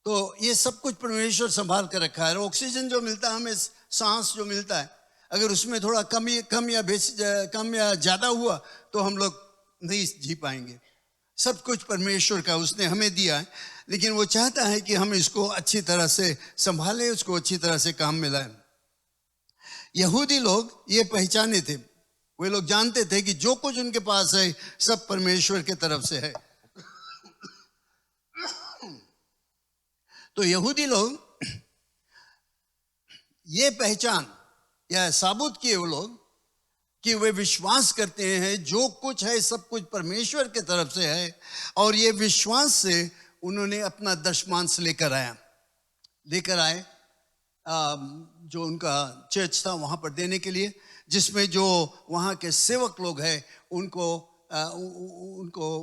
तो ये सब कुछ परमेश्वर संभाल कर रखा है। ऑक्सीजन जो मिलता है हमें, सांस जो मिलता है, अगर उसमें थोड़ा कम या ज्यादा हुआ तो हम लोग नहीं जी पाएंगे। सब कुछ परमेश्वर का उसने हमें दिया है, लेकिन वो चाहता है कि हम इसको अच्छी तरह से संभालें, उसको अच्छी तरह से काम में लाएं। यहूदी लोग ये पहचाने थे, वे लोग जानते थे कि जो कुछ उनके पास है सब परमेश्वर के तरफ से है। तो यहूदी लोग ये पहचान या साबुत किए वो लोग कि वे विश्वास करते हैं जो कुछ है सब कुछ परमेश्वर के तरफ से है, और ये विश्वास से उन्होंने अपना दशमांश लेकर आए जो उनका चर्च था वहां पर देने के लिए, जिसमें जो वहाँ के सेवक लोग हैं उनको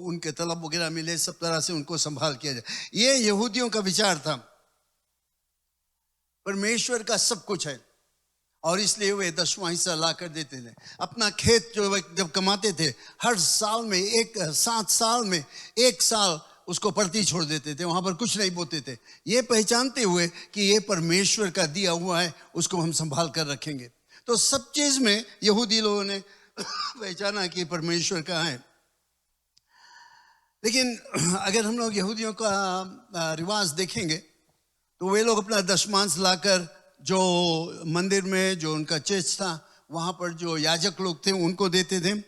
उनके तलब वगैरह मिले, सब तरह से उनको संभाल किया जाए। ये यहूदियों का विचार था। परमेश्वर का सब कुछ है और इसलिए वे 10वां हिस्सा ला कर देते थे। अपना खेत जो जब कमाते थे, हर साल में 7 साल में 1 साल उसको परती छोड़ देते थे, वहां पर कुछ नहीं बोते थे, ये पहचानते हुए कि ये परमेश्वर का दिया हुआ है, उसको हम संभाल कर रखेंगे। तो सब चीज में यहूदी लोगों ने पहचाना कि परमेश्वर का है। लेकिन अगर हम लोग यहूदियों का रिवाज देखेंगे तो वे लोग अपना दशमांश लाकर जो मंदिर में जो उनका चर्च था वहां पर जो याजक लोग थे उनको देते थे,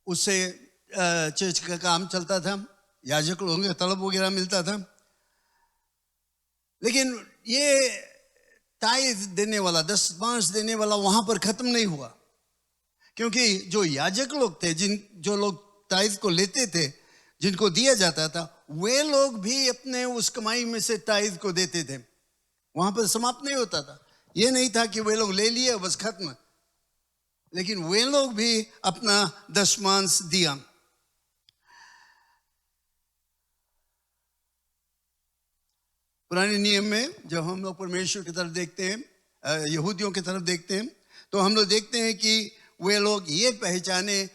उससे चर्च का काम चलता था, याजक लोगों का तलब वगैरह मिलता था। लेकिन ये टाइज देने वाला, दशमांश देने वाला वहां पर खत्म नहीं हुआ, क्योंकि जो याजक लोग थे, जो लोग टाइज को लेते थे, जिनको दिया जाता था, वे लोग भी अपने उस कमाई में से टाइज को देते थे। वहां पर समाप्त नहीं होता था। ये नहीं था कि वे लोग ले लिए बस खत्म, लेकिन वे लोग भी अपना दशमांश दिया। पुराने नियम में जब हम लोग परमेश्वर की तरफ देखते हैं, यहूदियों की तरफ देखते हैं, तो हम लोग देखते हैं कि वे लोग ये पहचाने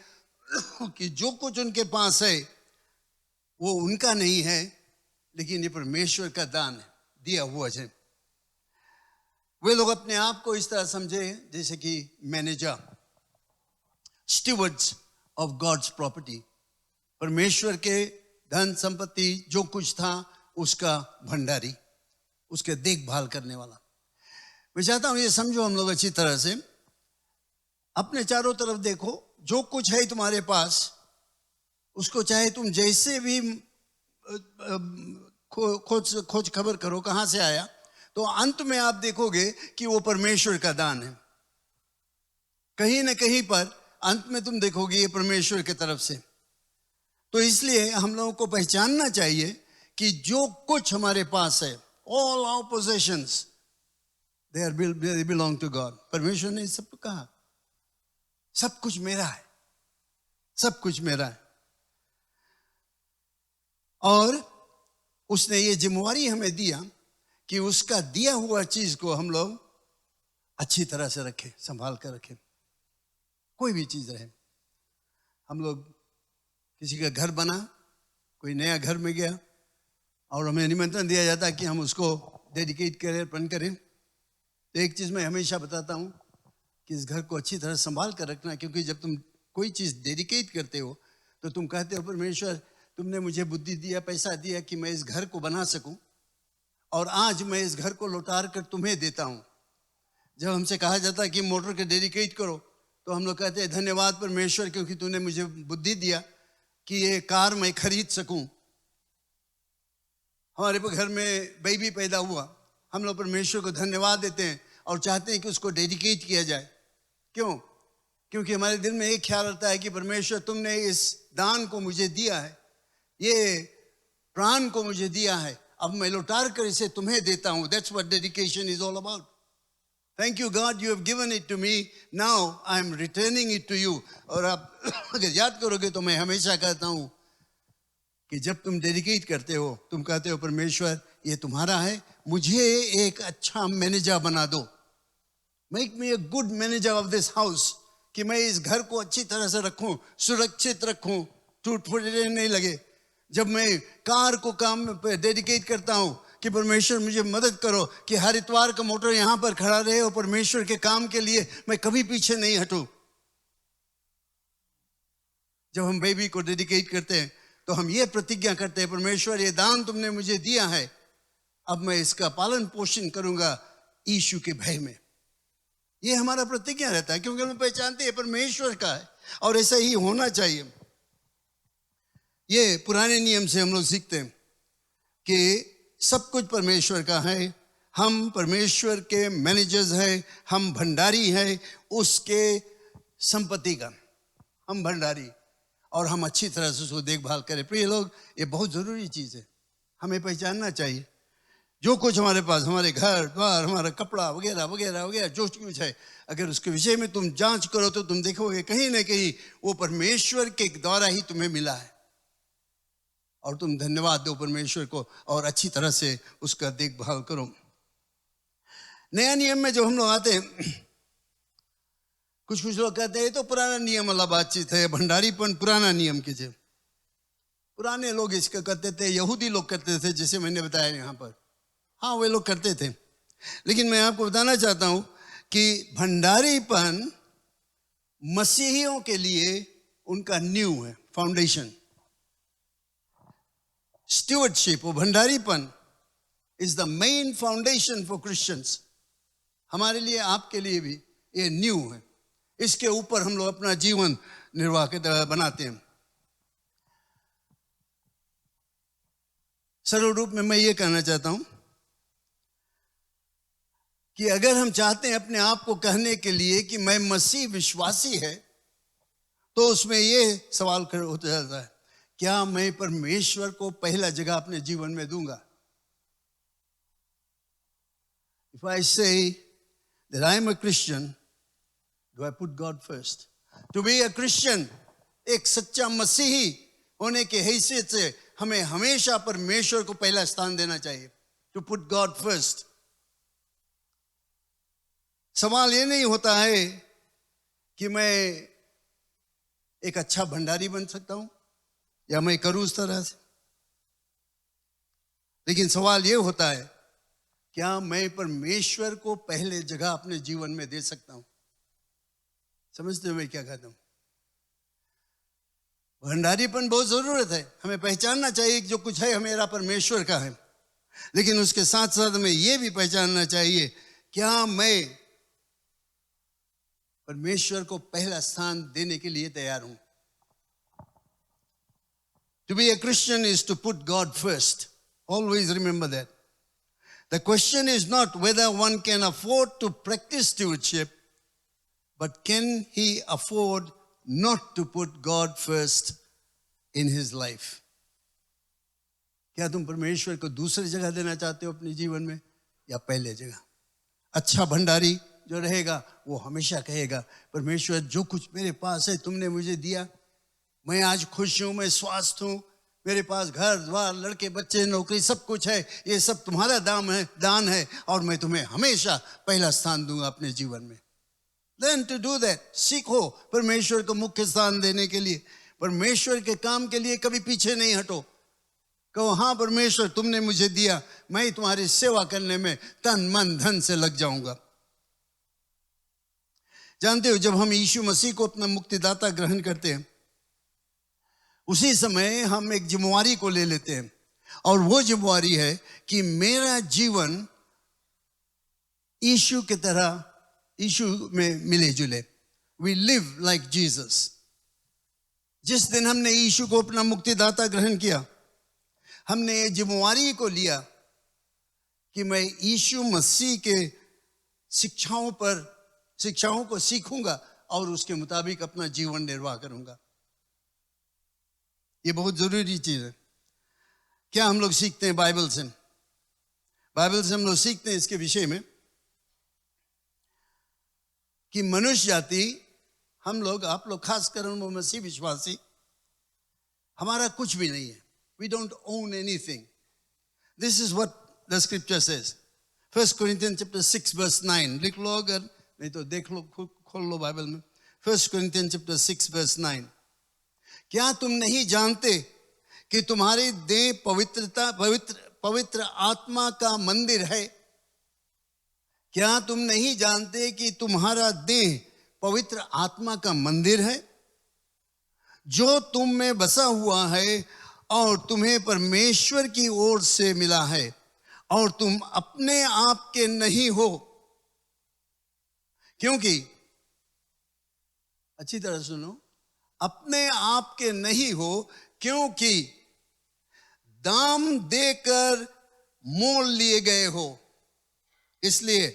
कि जो कुछ उनके पास है वो उनका नहीं है, लेकिन ये परमेश्वर का दान है, दिया हुआ है। वे लोग अपने आप को इस तरह समझे जैसे कि manager, stewards of God's property, परमेश्वर के धन संपत्ति जो कुछ था उसका भंडारी, उसके देखभाल करने वाला। मैं चाहता हूं ये समझो हम लोग अच्छी तरह से। अपने चारों तरफ देखो, जो कुछ है तुम्हारे पास उसको चाहे तुम जैसे भी खोज खबर करो कहां से आया, तो अंत में आप देखोगे कि वो परमेश्वर का दान है। कहीं ना कहीं पर अंत में तुम देखोगे ये परमेश्वर की तरफ से। तो इसलिए हम लोगों को पहचानना चाहिए कि जो कुछ हमारे पास है, all our possessions, they belong to God। परमेश्वर ने सब कहा सब कुछ मेरा है, सब कुछ मेरा है। और उसने ये जिम्मेवारी हमें दिया कि उसका दिया हुआ चीज को हम लोग अच्छी तरह से रखें, संभाल कर रखें। कोई भी चीज रहे, हम लोग किसी का घर बना, कोई नया घर में गया और हमें निमंत्रण दिया जाता है कि हम उसको डेडिकेट करें, अर्पण करें। तो एक चीज मैं हमेशा बताता हूं कि इस घर को अच्छी तरह संभाल कर रखना, क्योंकि जब तुम कोई चीज डेडिकेट करते हो तो तुम कहते हो परमेश्वर तुमने मुझे बुद्धि दिया, पैसा दिया कि मैं इस घर को बना सकूं, और आज मैं इस घर को लौटार कर तुम्हें देता हूं। जब हमसे कहा जाता है कि मोटर के डेडिकेट करो, तो तो हम लोग कहते हैं धन्यवाद परमेश्वर क्योंकि तूने मुझे बुद्धि दिया कि ये कार मैं खरीद सकूं। हमारे घर में बेबी पैदा हुआ, हम लोग परमेश्वर को धन्यवाद देते हैं और चाहते हैं कि उसको डेडिकेट किया जाए। क्यों? क्योंकि हमारे दिल में एक ख्याल रहता है कि परमेश्वर तुमने इस दान को मुझे दिया है, ये प्राण को मुझे दिया है, अब मैं लौटार कर इसे तुम्हें देता हूं। That's what dedication is all about. Thank you God, you have given it to me, now I am returning it to you. और आप अगर याद करोगे तो मैं हमेशा कहता हूं कि जब तुम डेडिकेट करते हो, तुम कहते हो परमेश्वर ये तुम्हारा है, मुझे एक अच्छा मैनेजर बना दो, make me a good manager of this house, कि मैं इस घर को अच्छी तरह से रखूं, सुरक्षित रखूं, टूट फूटने नहीं लगे। जब मैं कार को काम पे डेडिकेट करता हूं कि परमेश्वर मुझे मदद करो कि हर इतवार का मोटर यहां पर खड़ा रहे और परमेश्वर के काम के लिए मैं कभी पीछे नहीं हटूं। जब हम बेबी को डेडिकेट करते हैं तो हम ये प्रतिज्ञा करते हैं परमेश्वर ये दान तुमने मुझे दिया है, अब मैं इसका पालन पोषण करूंगा यीशु के भय में। ये हमारा प्रतिज्ञा रहता है क्योंकि हम पहचानते हैं परमेश्वर का है और ऐसा ही होना चाहिए। ये पुराने नियम से हम लोग सीखते हैं कि सब कुछ परमेश्वर का है, हम परमेश्वर के मैनेजर्स हैं, हम भंडारी हैं उसके संपत्ति का, हम भंडारी, और हम अच्छी तरह से उसको देखभाल करें। प्रिय लोग, ये बहुत ज़रूरी चीज़ है, हमें पहचानना चाहिए। जो कुछ हमारे पास, हमारे घर द्वार, हमारा कपड़ा वगैरह वगैरह वगैरह जो कुछ है, अगर उसके विषय में तुम जांच करो तो तुम देखोगे कहीं ना कहीं वो परमेश्वर के द्वारा ही तुम्हें मिला है, और तुम धन्यवाद दो परमेश्वर को और अच्छी तरह से उसका देखभाल करो। नया नियम में जो हम लोग आते हैं, कुछ लोग कहते हैं तो पुराना नियम वाला बातचीत है, भंडारीपन पुराना नियम कीजिए। पुराने लोग इसका करते थे, यहूदी लोग करते थे, जैसे मैंने बताया यहाँ पर, हाँ वे लोग करते थे। लेकिन मैं आपको बताना चाहता हूं कि भंडारीपन मसीहियों के लिए उनका न्यू है, फाउंडेशन। स्टीवर्डशिप और भंडारीपन is the main foundation for Christians. हमारे लिए, आपके लिए भी ये न्यू है, इसके ऊपर हम लोग अपना जीवन निर्वाह के बनाते हैं। सरल रूप में मैं ये कहना चाहता हूं कि अगर हम चाहते हैं अपने आप को कहने के लिए कि मैं मसीह विश्वासी है, तो उसमें ये सवाल खड़ा होता जाता है, क्या मैं परमेश्वर को पहला जगह अपने जीवन में दूंगा? If I say that I am a Christian, do I put God first? To be a Christian, एक सच्चा मसीही होने के हैसियत से हमें हमेशा परमेश्वर को पहला स्थान देना चाहिए। To put God first। सवाल ये नहीं होता है कि मैं एक अच्छा भंडारी बन सकता हूं या मैं करूं उस तरह से, लेकिन सवाल ये होता है क्या मैं परमेश्वर को पहले जगह अपने जीवन में दे सकता हूं? समझते हो मैं क्या कहता हूं? भंडारीपन बहुत जरूरत है, हमें पहचानना चाहिए कि जो कुछ है मेरा परमेश्वर का है, लेकिन उसके साथ साथ हमें यह भी पहचानना चाहिए क्या मैं परमेश्वर को पहला स्थान देने के लिए तैयार हूं। To be a Christian is to put God first. Always remember that. The question is not whether one can afford to practice stewardship, but can he afford not to put God first in his life? क्या तुम परमेश्वर को दूसरी जगह देना चाहते हो अपने जीवन में या पहले जगह? अच्छा भंडारी जो रहेगा वो हमेशा कहेगा परमेश्वर जो कुछ मेरे पास है तुमने मुझे दिया, मैं आज खुश हूं, मैं स्वस्थ हूं, मेरे पास घर द्वार लड़के बच्चे नौकरी सब कुछ है, ये सब तुम्हारा दान है और मैं तुम्हें हमेशा पहला स्थान दूंगा अपने जीवन में। Learn to do that। सीखो परमेश्वर को मुख्य स्थान देने के लिए, परमेश्वर के काम के लिए कभी पीछे नहीं हटो। कहो हाँ परमेश्वर तुमने मुझे दिया, मैं तुम्हारी सेवा करने में तन मन धन से लग जाऊंगा। जानते हो जब हम यीशु मसीह को अपना मुक्तिदाता ग्रहण करते हैं उसी समय हम एक जिम्मेवारी को ले लेते हैं, और वो जिम्मेवारी है कि मेरा जीवन यीशु की तरह यीशु में मिले जुले, we live like Jesus. जिस दिन हमने यीशु को अपना मुक्तिदाता ग्रहण किया, हमने ये जिम्मेवारी को लिया कि मैं यीशु मसीह के शिक्षाओं को सीखूंगा और उसके मुताबिक अपना जीवन निर्वाह करूंगा। ये बहुत जरूरी चीज है। क्या हम लोग सीखते हैं बाइबल से? बाइबल से हम लोग सीखते हैं इसके विषय में कि मनुष्य जाति, हम लोग, आप लोग खासकर हम लोग मसीह विश्वासी, हमारा कुछ भी नहीं है। We don't own anything. This is what the scripture says. 1 Corinthians chapter 6 verse 9. लिख लो, अगर नहीं तो देख लो, खोल लो बाइबल में। 1 Corinthians chapter 6 verse 9. क्या तुम नहीं जानते कि तुम्हारी देह पवित्र आत्मा का मंदिर है? क्या तुम नहीं जानते कि तुम्हारा देह पवित्र आत्मा का मंदिर है जो तुम में बसा हुआ है और तुम्हें परमेश्वर की ओर से मिला है और तुम अपने आप के नहीं हो? क्योंकि, अच्छी तरह सुनो, अपने आप के नहीं हो क्योंकि दाम देकर मोल लिए गए हो। इसलिए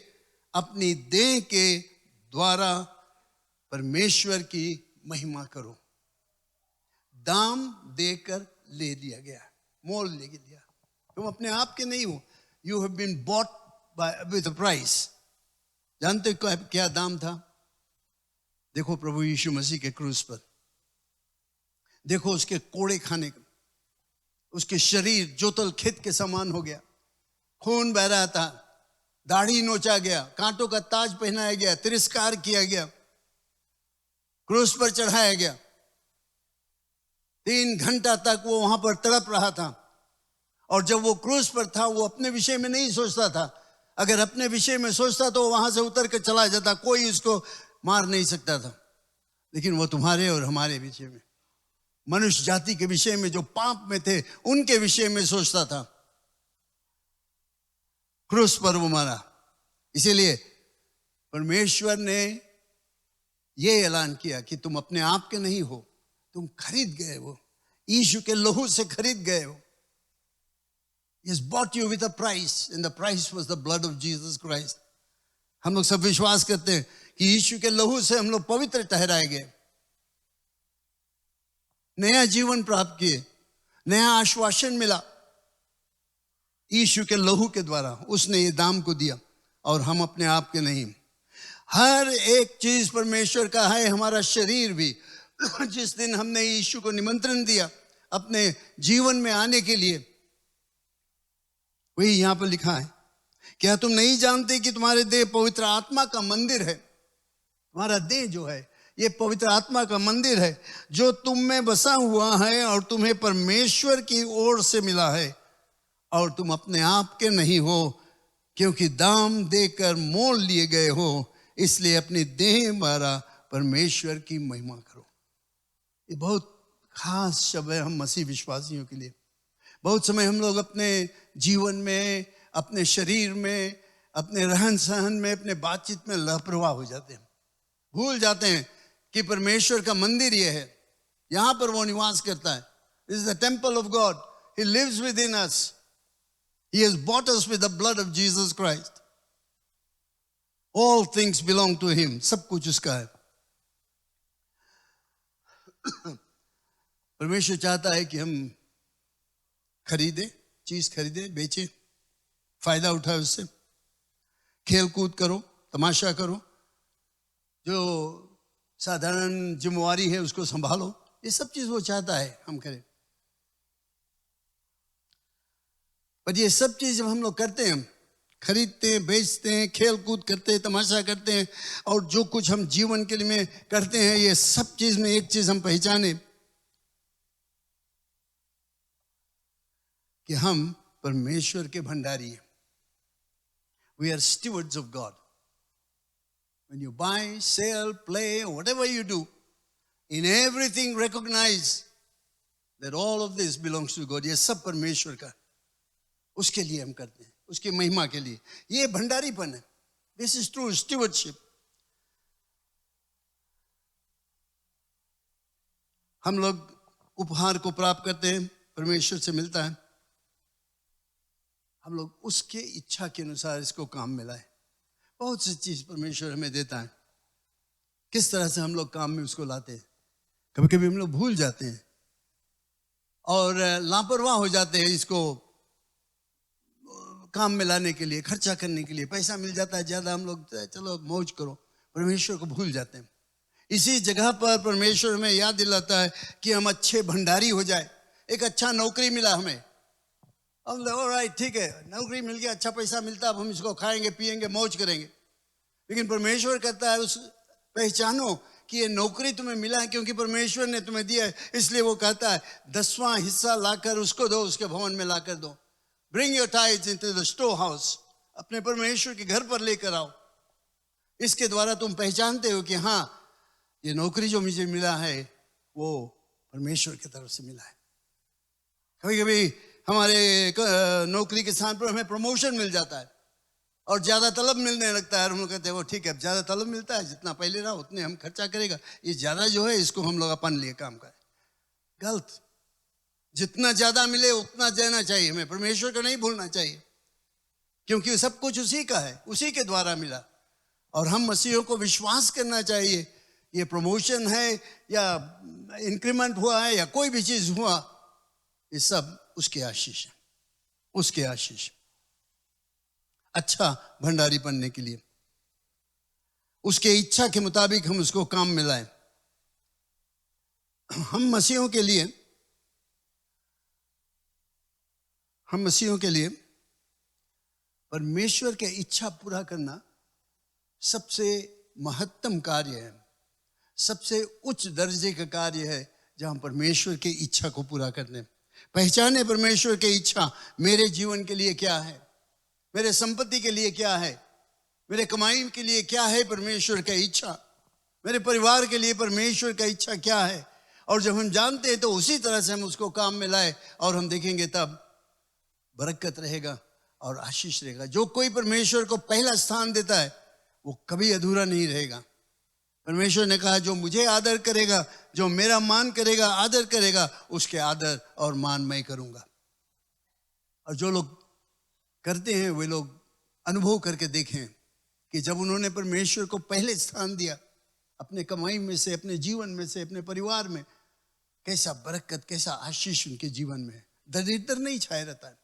अपनी देह के द्वारा परमेश्वर की महिमा करो। दाम देकर ले लिया गया, मोल ले लिया। तुम अपने आप के नहीं हो। You have been bought with a price. जानते हो क्या दाम था? देखो प्रभु यीशु मसीह के क्रूस पर, देखो उसके कोड़े खाने का, उसके शरीर जोतल खेत के समान हो गया, खून बह रहा था, दाढ़ी नोचा गया, कांटों का ताज पहनाया गया, तिरस्कार किया गया, क्रूस पर चढ़ाया गया। 3 घंटा तक वो वहां पर तड़प रहा था। और जब वो क्रूस पर था, वो अपने विषय में नहीं सोचता था। अगर अपने विषय में सोचता तो वहां से उतर कर चला जाता, कोई उसको मार नहीं सकता था। लेकिन वो तुम्हारे और हमारे विषय में, मनुष्य जाति के विषय में, जो पाप में थे, उनके विषय में सोचता था। क्रूस पर वो मारा। इसीलिए परमेश्वर ने ये ऐलान किया कि तुम अपने आप के नहीं हो, तुम खरीद गए हो, यीशु के लहू से खरीद गए हो। He has bought you with a price, and the price was the blood of Jesus Christ. हम लोग सब विश्वास करते हैं कि यीशु के लहू से हम लोग पवित्र ठहराए गए, नया जीवन प्राप्त किए, नया आश्वासन मिला यीशु के लहू के द्वारा। उसने ये दाम को दिया और हम अपने आप के नहीं। हर एक चीज परमेश्वर का है, हमारा शरीर भी। जिस दिन हमने यीशु को निमंत्रण दिया अपने जीवन में आने के लिए, वही यहां पर लिखा है, क्या तुम नहीं जानते कि तुम्हारे देह पवित्र आत्मा का मंदिर है? तुम्हारा देह जो है, ये पवित्र आत्मा का मंदिर है जो तुम में बसा हुआ है और तुम्हें परमेश्वर की ओर से मिला है और तुम अपने आप के नहीं हो, क्योंकि दाम देकर मोल लिए गए हो। इसलिए अपनी देह द्वारा परमेश्वर की महिमा करो। ये बहुत खास शब्द है हम मसीह विश्वासियों के लिए। बहुत समय हम लोग अपने जीवन में, अपने शरीर में, अपने रहन सहन में, अपने बातचीत में लापरवाह हो जाते हैं। भूल जाते हैं कि परमेश्वर का मंदिर ये है, यहां पर वो निवास करता है। This is the temple of God. He lives within us. He has bought us with the blood of Jesus Christ. All things belong to him. सब कुछ उसका है। परमेश्वर चाहता है कि हम खरीदें, चीज खरीदें, बेचें, फायदा उठाए उससे, खेल कूद करो, तमाशा करो, जो साधारण जिम्मेवारी है उसको संभालो। ये सब चीज वो चाहता है हम करें। पर ये सब चीज जब हम लोग करते हैं, खरीदते हैं, बेचते हैं, खेल कूद करते हैं, तमाशा करते हैं, और जो कुछ हम जीवन के लिए करते हैं, ये सब चीज में एक चीज हम पहचाने कि हम परमेश्वर के भंडारी हैं। We are stewards of God. When you buy, sell, play, whatever you do, in everything recognize that all of this belongs to God. ये सब परमेश्वर का, उसके लिए हम करते हैं, उसकी महिमा के लिए। ये भंडारीपन है। This is true stewardship. हम लोग उपहार को प्राप्त करते हैं, परमेश्वर से मिलता है, हम लोग उसके इच्छा के अनुसार इसको काम मिला है। बहुत सी चीज परमेश्वर हमें देता है, किस तरह से हम लोग काम में उसको लाते हैं। कभी कभी हम लोग भूल जाते हैं और लापरवाह हो जाते हैं इसको काम में लाने के लिए, खर्चा करने के लिए। पैसा मिल जाता है ज्यादा, हम लोग चलो मौज करो, परमेश्वर को भूल जाते हैं। इसी जगह पर परमेश्वर हमें याद दिलाता है कि हम अच्छे भंडारी हो जाए। एक अच्छा नौकरी मिला हमें, हम ऑलराइट, ठीक है, नौकरी मिल गया, अच्छा पैसा मिलता, अब हम इसको खाएंगे पिएंगे मौज करेंगे। लेकिन परमेश्वर कहता है उस पहचानो कि ये नौकरी तुम्हें मिला है क्योंकि परमेश्वर ने तुम्हें दिया है। इसलिए वो कहता है 10वां हिस्सा लाकर उसको दो, उसके भवन में लाकर दो। Bring your tides into the store house, अपने परमेश्वर के घर पर लेकर आओ। इसके द्वारा तुम पहचानते हो कि हाँ, ये नौकरी जो मुझे मिला है वो परमेश्वर की तरफ से मिला है। कभी कभी हमारे नौकरी के स्थान पर हमें प्रमोशन मिल जाता है और ज्यादा तलब मिलने लगता है, और हम लोग कहते हैं वो ठीक है, अब ज्यादा तलब मिलता है, जितना पहले रहा उतने हम खर्चा करेगा, ये ज्यादा जो है इसको हम लोग अपन लिए काम करें। गलत, जितना ज्यादा मिले उतना देना चाहिए हमें, परमेश्वर को नहीं भूलना चाहिए, क्योंकि सब कुछ उसी का है, उसी के द्वारा मिला। और हम मसीहों को विश्वास करना चाहिए, ये प्रमोशन है या इंक्रीमेंट हुआ है या कोई भी चीज हुआ, ये सब उसके आशीष है, उसके आशीष। अच्छा भंडारी बनने के लिए उसके इच्छा के मुताबिक हम उसको काम मिलाएं। हम मसीहों के लिए परमेश्वर के इच्छा पूरा करना सबसे महत्तम कार्य है, सबसे उच्च दर्जे का कार्य है, जहां परमेश्वर की इच्छा को पूरा करने। पहचाने परमेश्वर की इच्छा मेरे जीवन के लिए क्या है, मेरे संपत्ति के लिए क्या है, मेरे कमाई के लिए क्या है परमेश्वर की इच्छा, मेरे परिवार के लिए परमेश्वर की इच्छा क्या है। और जब हम जानते हैं तो उसी तरह से हम उसको काम में लाए, और हम देखेंगे तब बरकत रहेगा और आशीष रहेगा। जो कोई परमेश्वर को पहला स्थान देता है वो कभी अधूरा नहीं रहेगा। परमेश्वर ने कहा जो मुझे आदर करेगा, जो मेरा मान करेगा, आदर करेगा, उसके आदर और मान मैं करूंगा। और जो लोग करते हैं वे लोग अनुभव करके देखें कि जब उन्होंने परमेश्वर को पहले स्थान दिया अपने कमाई में से, अपने जीवन में से, अपने परिवार में, कैसा बरकत, कैसा आशीष उनके जीवन में है। दरिद्र नहीं छाया रहता है।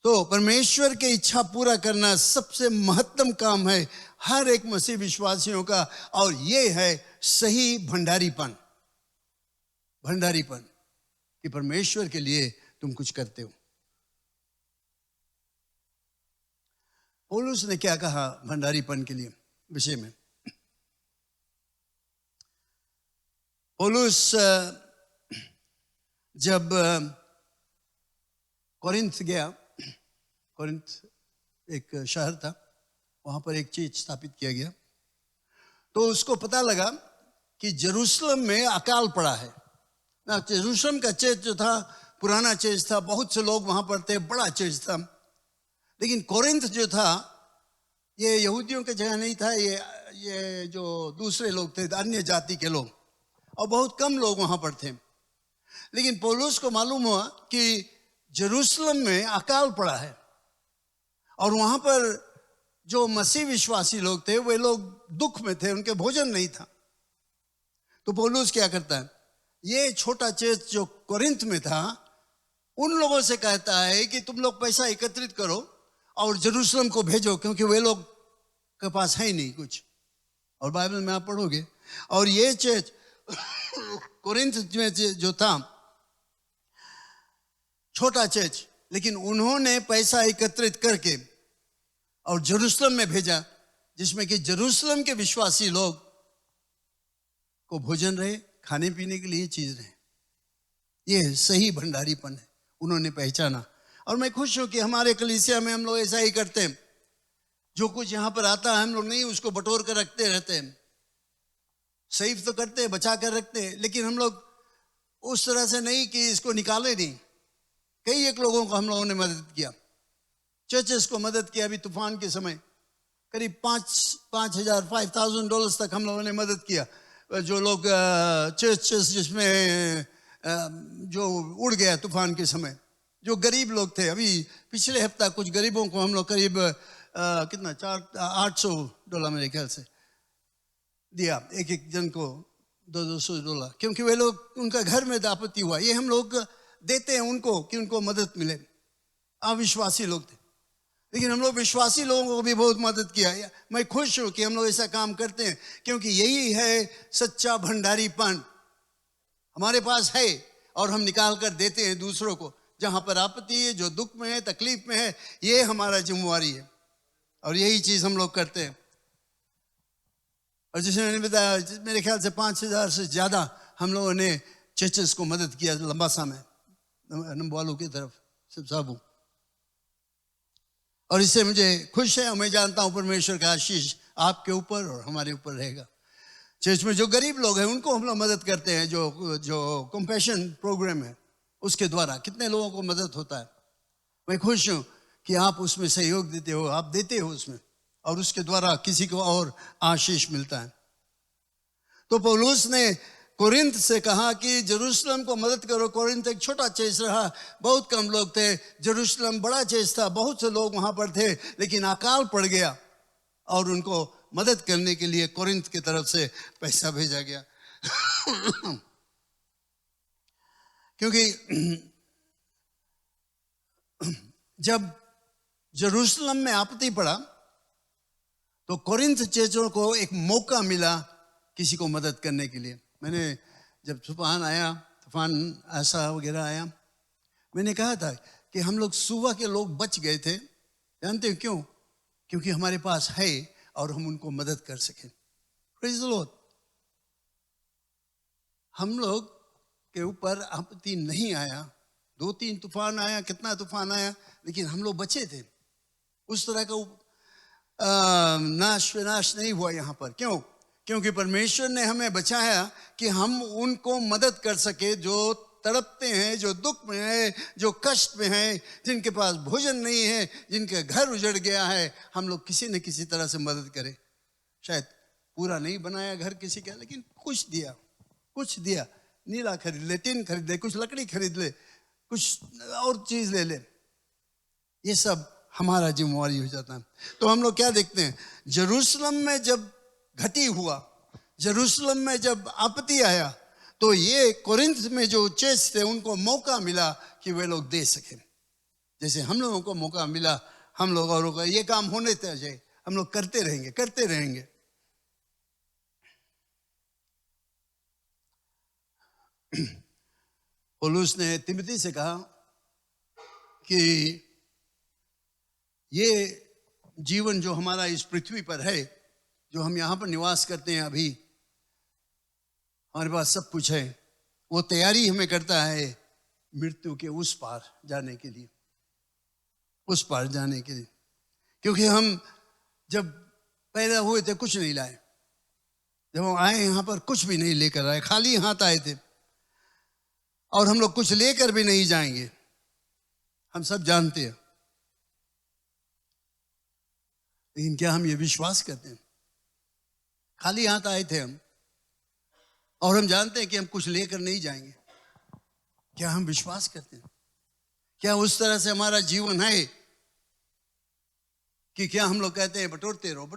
तो परमेश्वर की इच्छा पूरा करना सबसे महत्तम काम है हर एक मसीह विश्वासियों का, और ये है सही भंडारीपन कि परमेश्वर के लिए तुम कुछ करते हो। पौलुस ने क्या कहा भंडारीपन के लिए विषय में? पौलुस जब कोरिन्थ गया, कोरिन्थ एक शहर था, वहां पर एक चर्च स्थापित किया गया, तो उसको पता लगा कि जेरूशलम में अकाल पड़ा है ना। जेरूशलम का चर्च जो था पुराना चर्च था, बहुत से लोग वहां पर थे, बड़ा चर्च था। लेकिन कोरिन्थ जो था ये यहूदियों की जगह नहीं था, ये जो दूसरे लोग थे, अन्य जाति के लोग, और बहुत कम लोग वहां पर थे। लेकिन पौलुस को मालूम हुआ कि जेरूशलम में अकाल पड़ा है, और वहां पर जो मसीह विश्वासी लोग थे वे लोग दुख में थे, उनके भोजन नहीं था। तो पौलुस क्या करता है, ये छोटा चर्च जो कोरिन्थ में था उन लोगों से कहता है कि तुम लोग पैसा एकत्रित करो और जेरूशलम को भेजो, क्योंकि वे लोग के पास है ही नहीं कुछ। और बाइबल में आप पढ़ोगे, और ये चर्च कोरिन्थ में जो था छोटा चर्च, लेकिन उन्होंने पैसा एकत्रित करके और जेरूशलम में भेजा, जिसमें कि जेरूशलम के विश्वासी लोग को भोजन रहे, खाने पीने के लिए चीज रहे। ये सही भंडारीपन है, उन्होंने पहचाना। और मैं खुश हूं कि हमारे कलीसिया में हम लोग ऐसा ही करते हैं। जो कुछ यहां पर आता है हम लोग नहीं उसको बटोर कर रखते रहते हैं, सेव तो करते हैं, बचा कर रखते हैं, लेकिन हम लोग उस तरह से नहीं कि इसको निकाले नहीं। कई एक लोगों को हम लोगों ने मदद किया, चर्चेस को मदद किया। अभी तूफान के समय करीब 5,000 तक हम लोगों ने मदद किया। जो लोग चर्चेस जिसमें जो उड़ गया तूफान के समय, जो गरीब लोग थे, अभी पिछले हफ्ता कुछ गरीबों को हम लोग करीब कितना $800 मेरे ख्याल से दिया, एक एक जन को $200, क्योंकि वे लोग, उनका घर में आपत्ति हुआ। ये हम लोग देते हैं उनको कि उनको मदद मिले। अविश्वासी लोग थे, लेकिन हम लोग विश्वासी लोगों को भी बहुत मदद किया। मैं खुश हूं कि हम लोग ऐसा काम करते हैं, क्योंकि यही है सच्चा भंडारीपन। हमारे पास है और हम निकाल कर देते हैं दूसरों को। जहां पर आपत्ति है, जो दुख में है, तकलीफ में है, ये हमारा जिम्मेवारी है और यही चीज हम लोग करते हैं। और जैसे मैंने बताया, मेरे ख्याल से 5,000 से ज्यादा हम लोगों ने चर्चेस को मदद किया लंबा समय, नंबवालों की तरफ सब साबू। और इससे मुझे खुश है और मैं जानता हूं परमेश्वर का आशीष आपके ऊपर और हमारे ऊपर रहेगा। चर्च में जो गरीब लोग हैं उनको हम लोग मदद करते हैं। जो कंपैशन प्रोग्राम है उसके द्वारा कितने लोगों को मदद होता है। मैं खुश हूं कि आप उसमें सहयोग देते हो, आप देते हो उसमें, और उसके द्वारा किसी को और आशीष मिलता है। तो पौलुस ने कोरिन्थ से कहा कि जेरूशलेम को मदद करो। कोरिन्थ एक छोटा चर्च रहा, बहुत कम लोग थे। जेरूशलेम बड़ा चर्च था, बहुत से लोग वहां पर थे, लेकिन अकाल पड़ गया और उनको मदद करने के लिए कोरिन्थ की तरफ से पैसा भेजा गया। क्योंकि जब जेरूशलेम में आपत्ति पड़ा तो कोरिन्थ चर्चों को एक मौका मिला किसी को मदद करने के लिए। मैंने जब तूफान ऐसा वगैरह आया, मैंने कहा था कि हम लोग सुबह के लोग बच गए थे। जानते हो क्यों? क्योंकि हमारे पास है और हम उनको मदद कर सकें। Praise the Lord. हम लोग के ऊपर आपत्ति नहीं आया, 2-3 तूफान आया, कितना तूफान आया, लेकिन हम लोग बचे थे। उस तरह का नाश विनाश नहीं हुआ यहाँ पर। क्यों? क्योंकि परमेश्वर ने हमें बचाया कि हम उनको मदद कर सके जो तड़पते हैं, जो दुख में है, जो कष्ट में है, जिनके पास भोजन नहीं है, जिनके घर उजड़ गया है। हम लोग किसी न किसी तरह से मदद करें। शायद पूरा नहीं बनाया घर किसी का, लेकिन कुछ दिया। नीला खरीद ले, टिन खरीद ले, कुछ लकड़ी खरीद ले, कुछ और चीज ले ले। ये सब हमारा जिम्मेवारी हो जाता है। तो हम लोग क्या देखते हैं, जेरूशलेम में जब घटी हुआ, जेरूशलेम में जब आपत्ति आया, तो ये कोरिन्थ में जो चर्च थे उनको मौका मिला कि वे लोग दे सके। जैसे हम लोगों को मौका मिला, हम लोग औरों का ये काम होने चाहिए, हम लोग करते रहेंगे। पौलुस ने तिमोथी से कहा कि ये जीवन जो हमारा इस पृथ्वी पर है, जो हम यहाँ पर निवास करते हैं, अभी हमारे पास सब कुछ है, वो तैयारी हमें करता है मृत्यु के उस पार जाने के लिए। क्योंकि हम जब पैदा हुए थे कुछ नहीं लाए, जब हम आए यहाँ पर कुछ भी नहीं लेकर आए, खाली हाथ आए थे, और हम लोग कुछ लेकर भी नहीं जाएंगे। हम सब जानते हैं, लेकिन क्या हम ये विश्वास करते हैं? खाली हाथ आए थे हम, और हम जानते हैं कि हम कुछ लेकर नहीं जाएंगे। क्या हम विश्वास करते हैं? क्या उस तरह से हमारा जीवन है कि क्या हम लोग कहते हैं बटोरते रहो,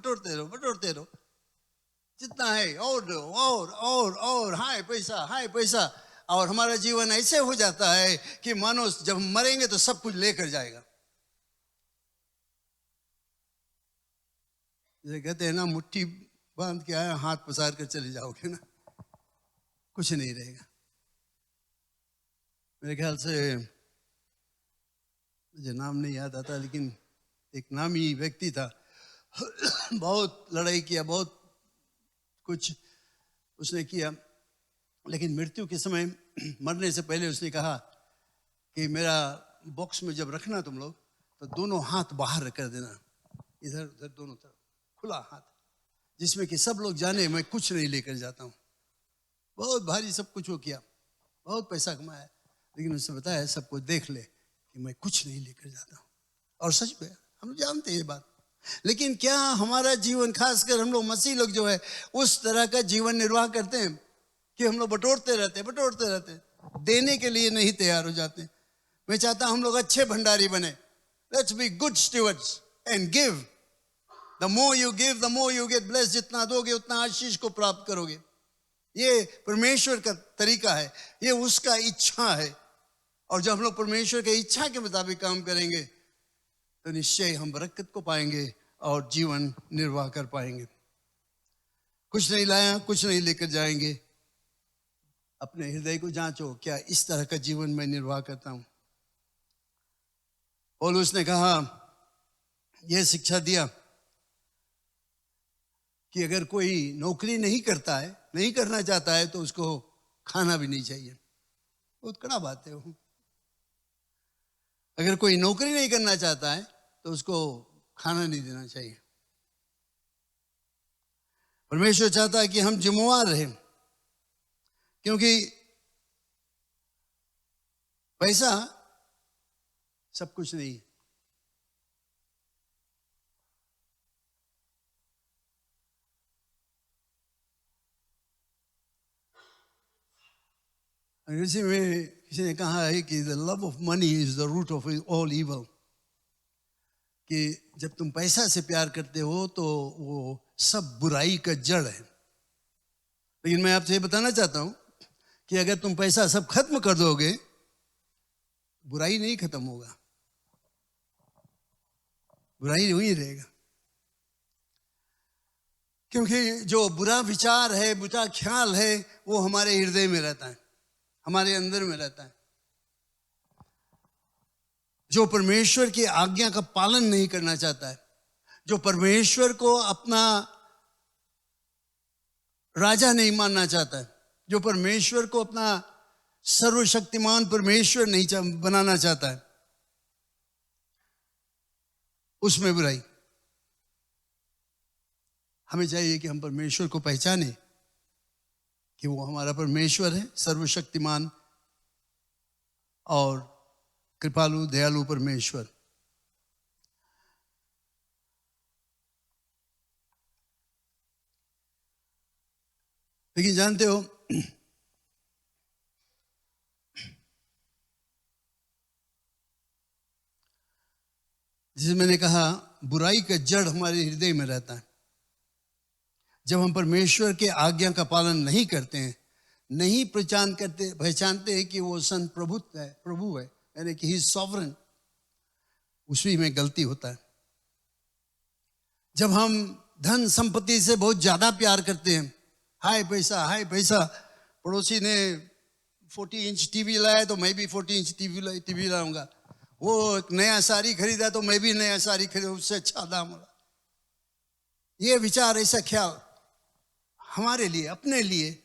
जितना है और दो, और हाय पैसा, और हमारा जीवन ऐसे हो जाता है कि मानो जब हम मरेंगे तो सब कुछ लेकर जाएगा। जैसे कहते हैं ना, मुट्ठी बांध के आया, हाथ पसार कर चले जाओगे ना, कुछ नहीं रहेगा। मेरे ख्याल से मुझे नाम नहीं याद आता, लेकिन एक नामी व्यक्ति था, बहुत लड़ाई किया, बहुत कुछ उसने किया, लेकिन मृत्यु के समय मरने से पहले उसने कहा कि मेरा बॉक्स में जब रखना तुम लोग, तो दोनों हाथ बाहर कर देना, इधर उधर दोनों तरफ खुला हाथ, जिसमें कि सब लोग जाने मैं कुछ नहीं लेकर जाता हूँ। बहुत भारी सब कुछ वो किया, बहुत पैसा कमाया, लेकिन उसने बताया सबको देख ले कि मैं कुछ नहीं लेकर जाता हूँ। और सच में हम जानते हैं ये बात, लेकिन क्या हमारा जीवन, खासकर हम लोग मसीह लोग जो है, उस तरह का जीवन निर्वाह करते हैं कि हम लोग बटोरते रहते हैं, देने के लिए नहीं तैयार हो जाते। मैं चाहता हूं हम लोग अच्छे भंडारी बने। Let's be good stewards and give. The more you give the more you get blessed. जितना दोगे उतना आशीष को प्राप्त करोगे। ये परमेश्वर का तरीका है, ये उसका इच्छा है। और जब हम लोग परमेश्वर की इच्छा के मुताबिक काम करेंगे तो निश्चय हम बरकत को पाएंगे और जीवन निर्वाह कर पाएंगे। कुछ नहीं लाया, कुछ नहीं लेकर जाएंगे। अपने हृदय को जांचो, क्या इस तरह का जीवन मैं निर्वाह करता हूं। पौलुस ने कहा, यह शिक्षा दिया कि अगर कोई नौकरी नहीं करता है, नहीं करना चाहता है, तो उसको खाना भी नहीं चाहिए। बहुत कड़ा बात है वो। अगर कोई नौकरी नहीं करना चाहता है तो उसको खाना नहीं देना चाहिए। परमेश्वर चाहता है कि हम जिम्मेवार रहें, क्योंकि पैसा सब कुछ नहीं है। अंग्रेजी में किसी ने कहा है कि the love of money is the root of all evil. कि जब तुम पैसा से प्यार करते हो तो वो सब बुराई का जड़ है। लेकिन मैं आपसे ये बताना चाहता हूं कि अगर तुम पैसा सब खत्म कर दोगे, बुराई नहीं खत्म होगा, बुराई वही रहेगा। क्योंकि जो बुरा विचार है, बुरा ख्याल है, वो हमारे हृदय में रहता है, हमारे अंदर में रहता है। जो परमेश्वर की आज्ञा का पालन नहीं करना चाहता है, जो परमेश्वर को अपना राजा नहीं मानना चाहता है, जो परमेश्वर को अपना सर्वशक्तिमान परमेश्वर नहीं बनाना चाहता है, उसमें बुराई। हमें चाहिए कि हम परमेश्वर को पहचाने कि वो हमारा परमेश्वर है, सर्वशक्तिमान और कृपालु दयालु परमेश्वर। लेकिन जानते हो, जिसे मैंने कहा बुराई का जड़ हमारे हृदय में रहता है। जब हम परमेश्वर के आज्ञा का पालन नहीं करते हैं, नहीं पहचानते हैं कि वो संत प्रभु है, यानी कि ही इज सॉवरेन, उसी में गलती होता है। जब हम धन संपत्ति से बहुत ज्यादा प्यार करते हैं, हाय पैसा, पड़ोसी ने 40 इंच टीवी लाया तो मैं भी 40 इंच टीवी लाऊंगा, वो एक नया साड़ी खरीदा तो मैं भी नया साड़ी खरीदूं, उससे अच्छा दाम होगा। ये विचार, ऐसा ख्याल हमारे लिए, अपने लिए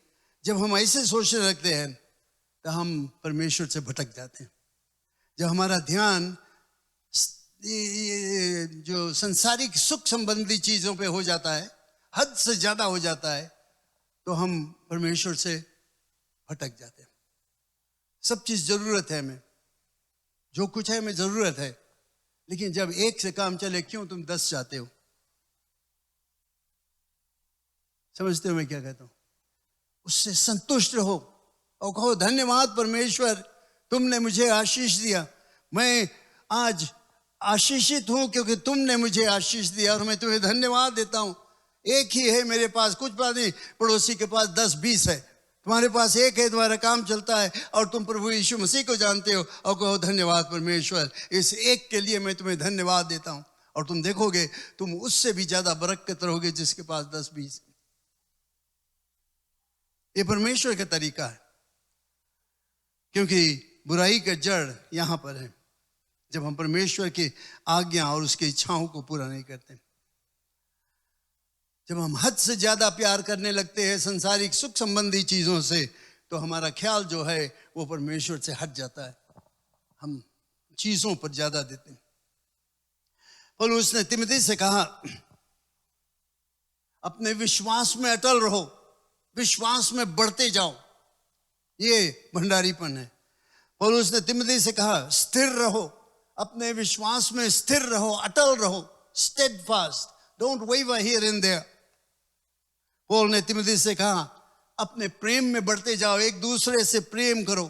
जब हम ऐसे सोचने लगते हैं तो हम परमेश्वर से भटक जाते हैं। जब हमारा ध्यान जो संसारिक सुख संबंधी चीजों पे हो जाता है, हद से ज्यादा हो जाता है, तो हम परमेश्वर से भटक जाते हैं। सब चीज जरूरत है हमें, जो कुछ है हमें जरूरत है, लेकिन जब एक से काम चले, क्यों तुम 10 चाहते हो? समझते हो मैं क्या कहता हूं? उससे संतुष्ट रहो और कहो, धन्यवाद परमेश्वर, तुमने मुझे आशीष दिया। मैं आज आशीषित हूं क्योंकि तुमने मुझे आशीष दिया और मैं तुम्हें धन्यवाद देता हूं। एक ही है मेरे पास, कुछ बात नहीं, पड़ोसी के पास 10-20 है, तुम्हारे पास एक है, तुम्हारा काम चलता है और तुम प्रभु यीशु मसीह को जानते हो और कहो, धन्यवाद परमेश्वर, इस एक के लिए मैं तुम्हें धन्यवाद देता हूं। और तुम देखोगे तुम उससे भी ज्यादा बरकत रहोगे जिसके पास 10-20। ये परमेश्वर का तरीका है, क्योंकि बुराई का जड़ यहां पर है जब हम परमेश्वर की आज्ञा और उसकी इच्छाओं को पूरा नहीं करते। जब हम हद से ज्यादा प्यार करने लगते हैं संसारिक सुख संबंधी चीजों से, तो हमारा ख्याल जो है वो परमेश्वर से हट जाता है, हम चीजों पर ज्यादा देते हैं। पौलुस ने तिमोथी से कहा, अपने विश्वास में अटल रहो, विश्वास में बढ़ते जाओ, ये भंडारीपन है। पौलुस ने तिमोथी से कहा, स्थिर रहो, अपने विश्वास में स्थिर रहो, अटल रहो, steadfast. Don't waver here and there. Paul ने तिमोथी से कहा अपने प्रेम में बढ़ते जाओ, एक दूसरे से प्रेम करो,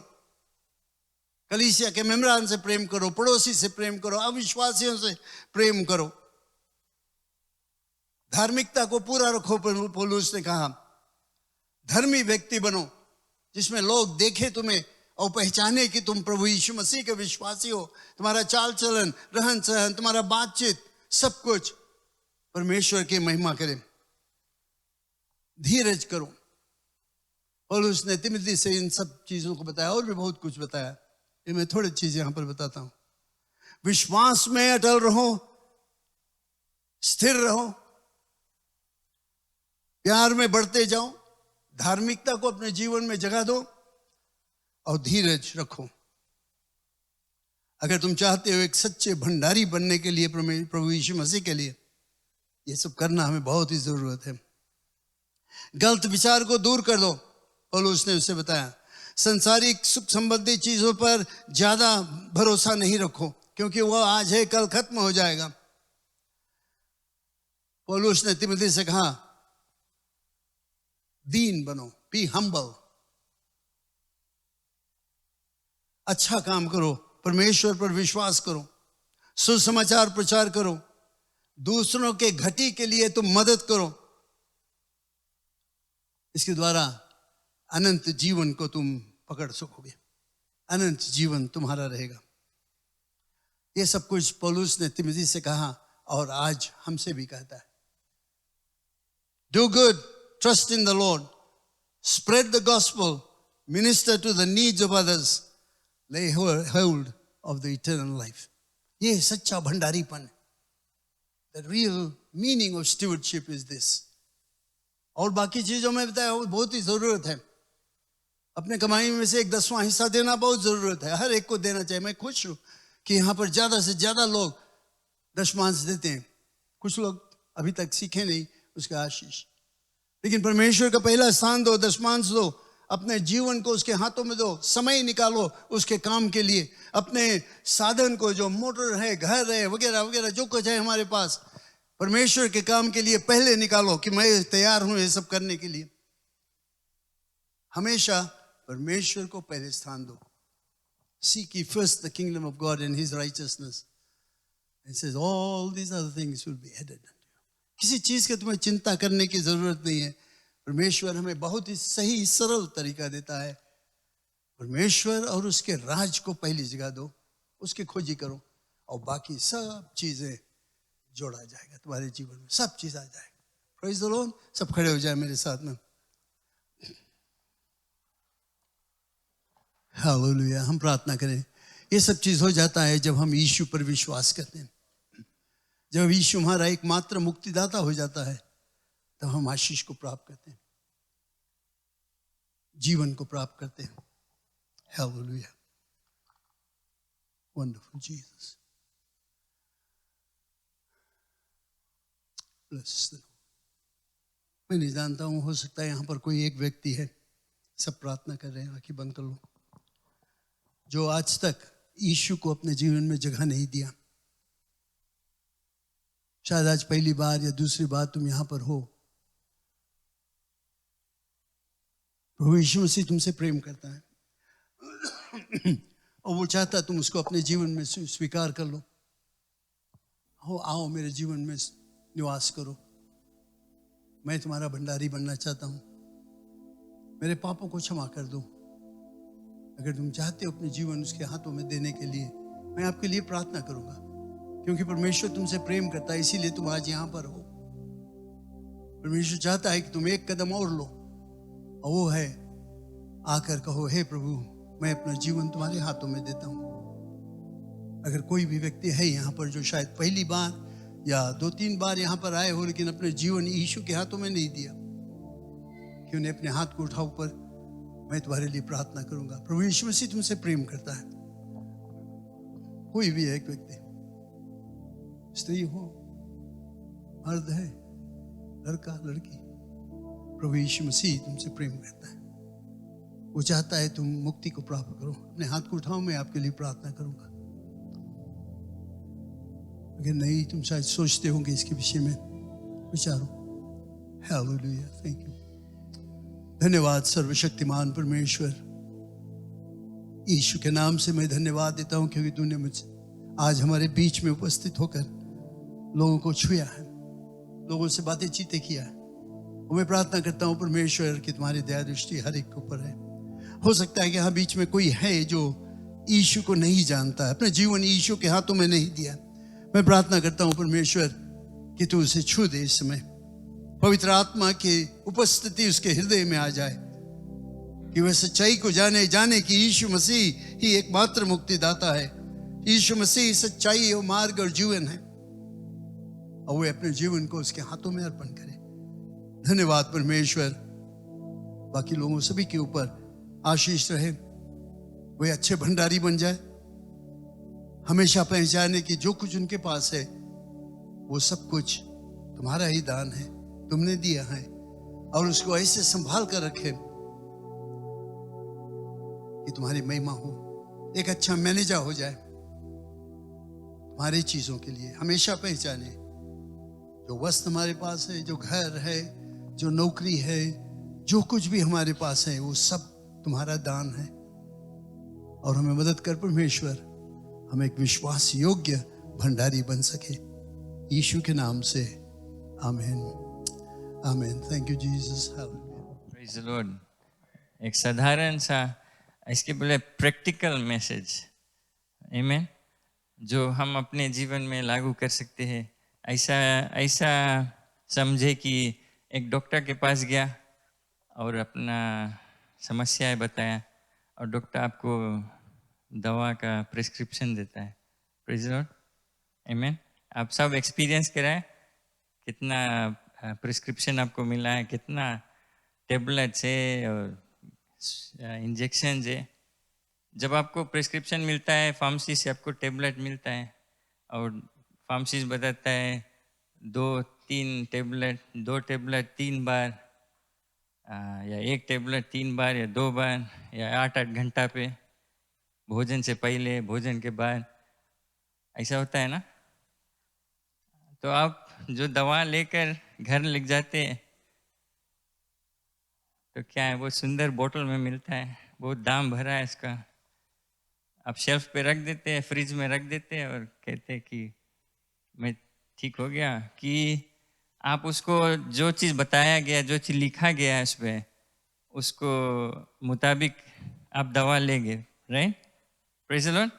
कलीसिया के मेम्बरान से प्रेम करो, पड़ोसी से प्रेम करो, अविश्वासियों से प्रेम करो, धार्मिकता को पूरा रखो। पौलुस ने कहा धर्मी व्यक्ति बनो, जिसमें लोग देखे तुम्हें और पहचाने कि तुम प्रभु यीशु मसीह के विश्वासी हो। तुम्हारा चाल चलन, रहन सहन, तुम्हारा बातचीत, सब कुछ परमेश्वर की महिमा करे। धीरज करो। पौलुस ने तिमोथी से इन सब चीजों को बताया, और भी बहुत कुछ बताया, ये मैं थोड़ी चीजें यहां पर बताता हूं। विश्वास में अटल रहो, स्थिर रहो, प्यार में बढ़ते जाओ, धार्मिकता को अपने जीवन में जगह दो और धीरज रखो। अगर तुम चाहते हो एक सच्चे भंडारी बनने के लिए, प्रभु यीशु मसीह के लिए, ये सब करना हमें बहुत ही जरूरत है। गलत विचार को दूर कर दो, पौलुस ने उसे बताया। संसारिक सुख संबंधी चीजों पर ज्यादा भरोसा नहीं रखो, क्योंकि वह आज है कल खत्म हो जाएगा। पौलुस ने तिमोथी से कहा दीन बनो, बी हम्बल, अच्छा काम करो, परमेश्वर पर विश्वास करो, सुसमाचार प्रचार करो, दूसरों के घटी के लिए तुम मदद करो। इसके द्वारा अनंत जीवन को तुम पकड़ सकोगे, अनंत जीवन तुम्हारा रहेगा। ये सब कुछ पौलुस ने तिमोथी से कहा और आज हमसे भी कहता है। Do good, trust in the Lord, spread the gospel, minister to the needs of others, lay hold of the eternal life. ये सच्चा भंडारीपन है। The real meaning of stewardship is this. और बाकी चीजों में बताया वो बहुत ही जरूरत है। अपने कमाई में से 1/10वां हिस्सा देना बहुत जरूरत है, हर एक को देना चाहिए। मैं खुश हूं कि यहाँ पर ज्यादा से ज्यादा लोग दशमांश देते हैं। कुछ लोग अभी तक सीखे नहीं उसका आशीष, लेकिन परमेश्वर का पहला स्थान दो, दशमांश दो, अपने जीवन को उसके हाथों में दो, समय निकालो उसके काम के लिए। अपने साधन को, जो मोटर है, घर है, वगैरह वगैरह जो कुछ है हमारे पास, परमेश्वर के काम के लिए पहले निकालो कि मैं तैयार हूं ये सब करने के लिए। हमेशा परमेश्वर को पहले स्थान दो। Seek ye first the kingdom of God and his righteousness. It says all these other things will be added unto you. किसी चीज के तुम्हें चिंता करने की जरूरत नहीं है। परमेश्वर हमें बहुत ही सही सरल तरीका देता है। परमेश्वर और उसके राज को पहली जगह दो, उसकी खोजी करो और बाकी सब चीजें जोड़ा जाएगा तुम्हारे जीवन में, सब चीज आ जाएगा। Praise the Lord. सब खड़े हो जाए मेरे साथ में। हालेलुया। हम प्रार्थना करें। ये सब चीज हो जाता है जब हम यीशु पर विश्वास करते हैं। जब यीशु हमारा एकमात्र मुक्तिदाता हो जाता है, तब हम आशीष को प्राप्त करते हैं, जीवन को प्राप्त करते हैं। हालेलुया। Wonderful Jesus. मैं नहीं जानता हूं, हो सकता है यहां पर कोई एक व्यक्ति है, सब प्रार्थना कर रहे हैं, आंखें बंद कर लो, जो आज तक यीशु को अपने जीवन में जगह नहीं दिया। शायद आज पहली बार या दूसरी बार तुम यहां पर हो। प्रभु यीशु मसीह तुमसे प्रेम करता है और वो चाहता है तुम उसको अपने जीवन में स्वीकार कर लो। हो, आओ मेरे जीवन में निवास करो, मैं तुम्हारा भंडारी बनना चाहता हूं, मेरे पापों को क्षमा कर दो। अगर तुम चाहते हो अपने जीवन उसके हाथों में देने के लिए, मैं आपके लिए प्रार्थना करूंगा, क्योंकि परमेश्वर तुमसे प्रेम करता है, इसीलिए तुम आज यहां पर हो। परमेश्वर चाहता है कि तुम एक कदम और लो, और वो है आकर कहो, हे प्रभु मैं अपना जीवन तुम्हारे हाथों में देता हूं। अगर कोई भी व्यक्ति है यहाँ पर जो शायद पहली बार या 2-3 बार यहाँ पर आए हो, लेकिन अपने जीवन यीशु के हाथों में नहीं दिया, कि उन्हें अपने हाथ को उठाओ पर मैं तुम्हारे लिए प्रार्थना करूंगा। प्रभु यीशु मसीह तुमसे प्रेम करता है। कोई भी है एक व्यक्ति, स्त्री हो, मर्द है, लड़का लड़की, प्रभु यीशु मसीह तुमसे प्रेम करता है। वो चाहता है तुम मुक्ति को प्राप्त करो। अपने हाथ को उठाओ, मैं आपके लिए प्रार्थना करूंगा। अगर नहीं तुम शायद सोचते होंगे इसके विषय में, विचारो। Hallelujah, thank you. धन्यवाद सर्वशक्तिमान परमेश्वर, यीशु के नाम से मैं धन्यवाद देता हूँ क्योंकि तूने मुझे आज हमारे बीच में उपस्थित होकर लोगों को छुआ है, लोगों से बातें चीतें किया है। और मैं प्रार्थना करता हूँ परमेश्वर कि तुम्हारी दया दृष्टि हर एक के ऊपर है। हो सकता है कि यहाँ बीच में कोई है जो यीशु को नहीं जानता है, अपने जीवन यीशु के हाथों में नहीं दिया। मैं प्रार्थना करता हूँ परमेश्वर कि तू उसे छू दे। इस समय पवित्र आत्मा की उपस्थिति उसके हृदय में आ जाए कि वह सच्चाई को जाने कि यीशु मसीह ही एकमात्र मुक्तिदाता है। यीशु मसीह सच्चाई और मार्ग और जीवन है, और वह अपने जीवन को उसके हाथों में अर्पण करे। धन्यवाद परमेश्वर, बाकी लोगों सभी के ऊपर आशीष रहे। वे अच्छे भंडारी बन जाए, हमेशा पहचाने कि जो कुछ उनके पास है वो सब कुछ तुम्हारा ही दान है, तुमने दिया है, और उसको ऐसे संभाल कर रखे कि तुम्हारी महिमा हो। एक अच्छा मैनेजर हो जाए तुम्हारी चीजों के लिए। हमेशा पहचाने जो वस्त्र हमारे पास है, जो घर है, जो नौकरी है, जो कुछ भी हमारे पास है, वो सब तुम्हारा दान है। और हमें मदद कर परमेश्वर, हम एक विश्वास योग्य भंडारी बन सके, यीशु के नाम से, आमीन, आमीन। Thank you Jesus, hallelujah. Praise the Lord. एक साधारण सा, इसके बोले प्रैक्टिकल मैसेज, आमीन, जो हम अपने जीवन में लागू कर सकते हैं। ऐसा समझे कि एक डॉक्टर के पास गया और अपना समस्याएं बताया, और डॉक्टर आपको दवा का प्रिस्क्रिप्शन देता है। प्रेज द लॉर्ड, आमीन। आप सब एक्सपीरियंस कराए, कितना प्रिस्क्रिप्शन आपको मिला है, कितना टेबलेट्स है और इंजेक्शन है। जब आपको प्रिस्क्रिप्शन मिलता है फार्मेसी से, आपको टेबलेट मिलता है, और फार्मेसी बताता है 2-3 टेबलेट, 2 टेबलेट 3 बार, या 1 टेबलेट 3 बार या 2 बार, या 8-8 घंटा पे, भोजन से पहले, भोजन के बाद, ऐसा होता है ना। तो आप जो दवा लेकर घर ले जाते हैं तो क्या है, वो सुंदर बोतल में मिलता है, बहुत दाम भरा है इसका। आप शेल्फ पे रख देते हैं, फ्रिज में रख देते हैं, और कहते हैं कि मैं ठीक हो गया। कि आप उसको जो चीज़ बताया गया, जो चीज़ लिखा गया है उस पर, उसको मुताबिक आप दवा लेंगे, राइट? Praise the Lord.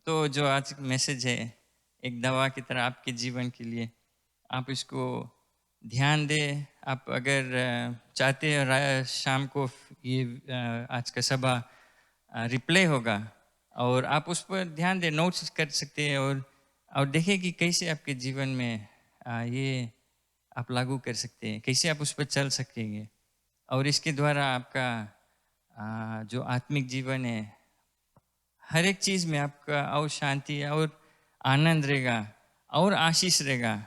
तो जो आज मैसेज है, एक दवा की तरह आपके जीवन के लिए, आप इसको ध्यान दें। आप अगर चाहते हैं शाम को ये आज का सभा रिप्ले होगा, और आप उस पर ध्यान दें, नोट्स कर सकते हैं, और देखें कि कैसे आपके जीवन में ये आप लागू कर सकते हैं, कैसे आप उस पर चल सकेंगे। और इसके द्वारा आपका जो आत्मिक जीवन है, हर एक चीज़ में आपका और शांति और आनंद रहेगा, और आशीष रहेगा,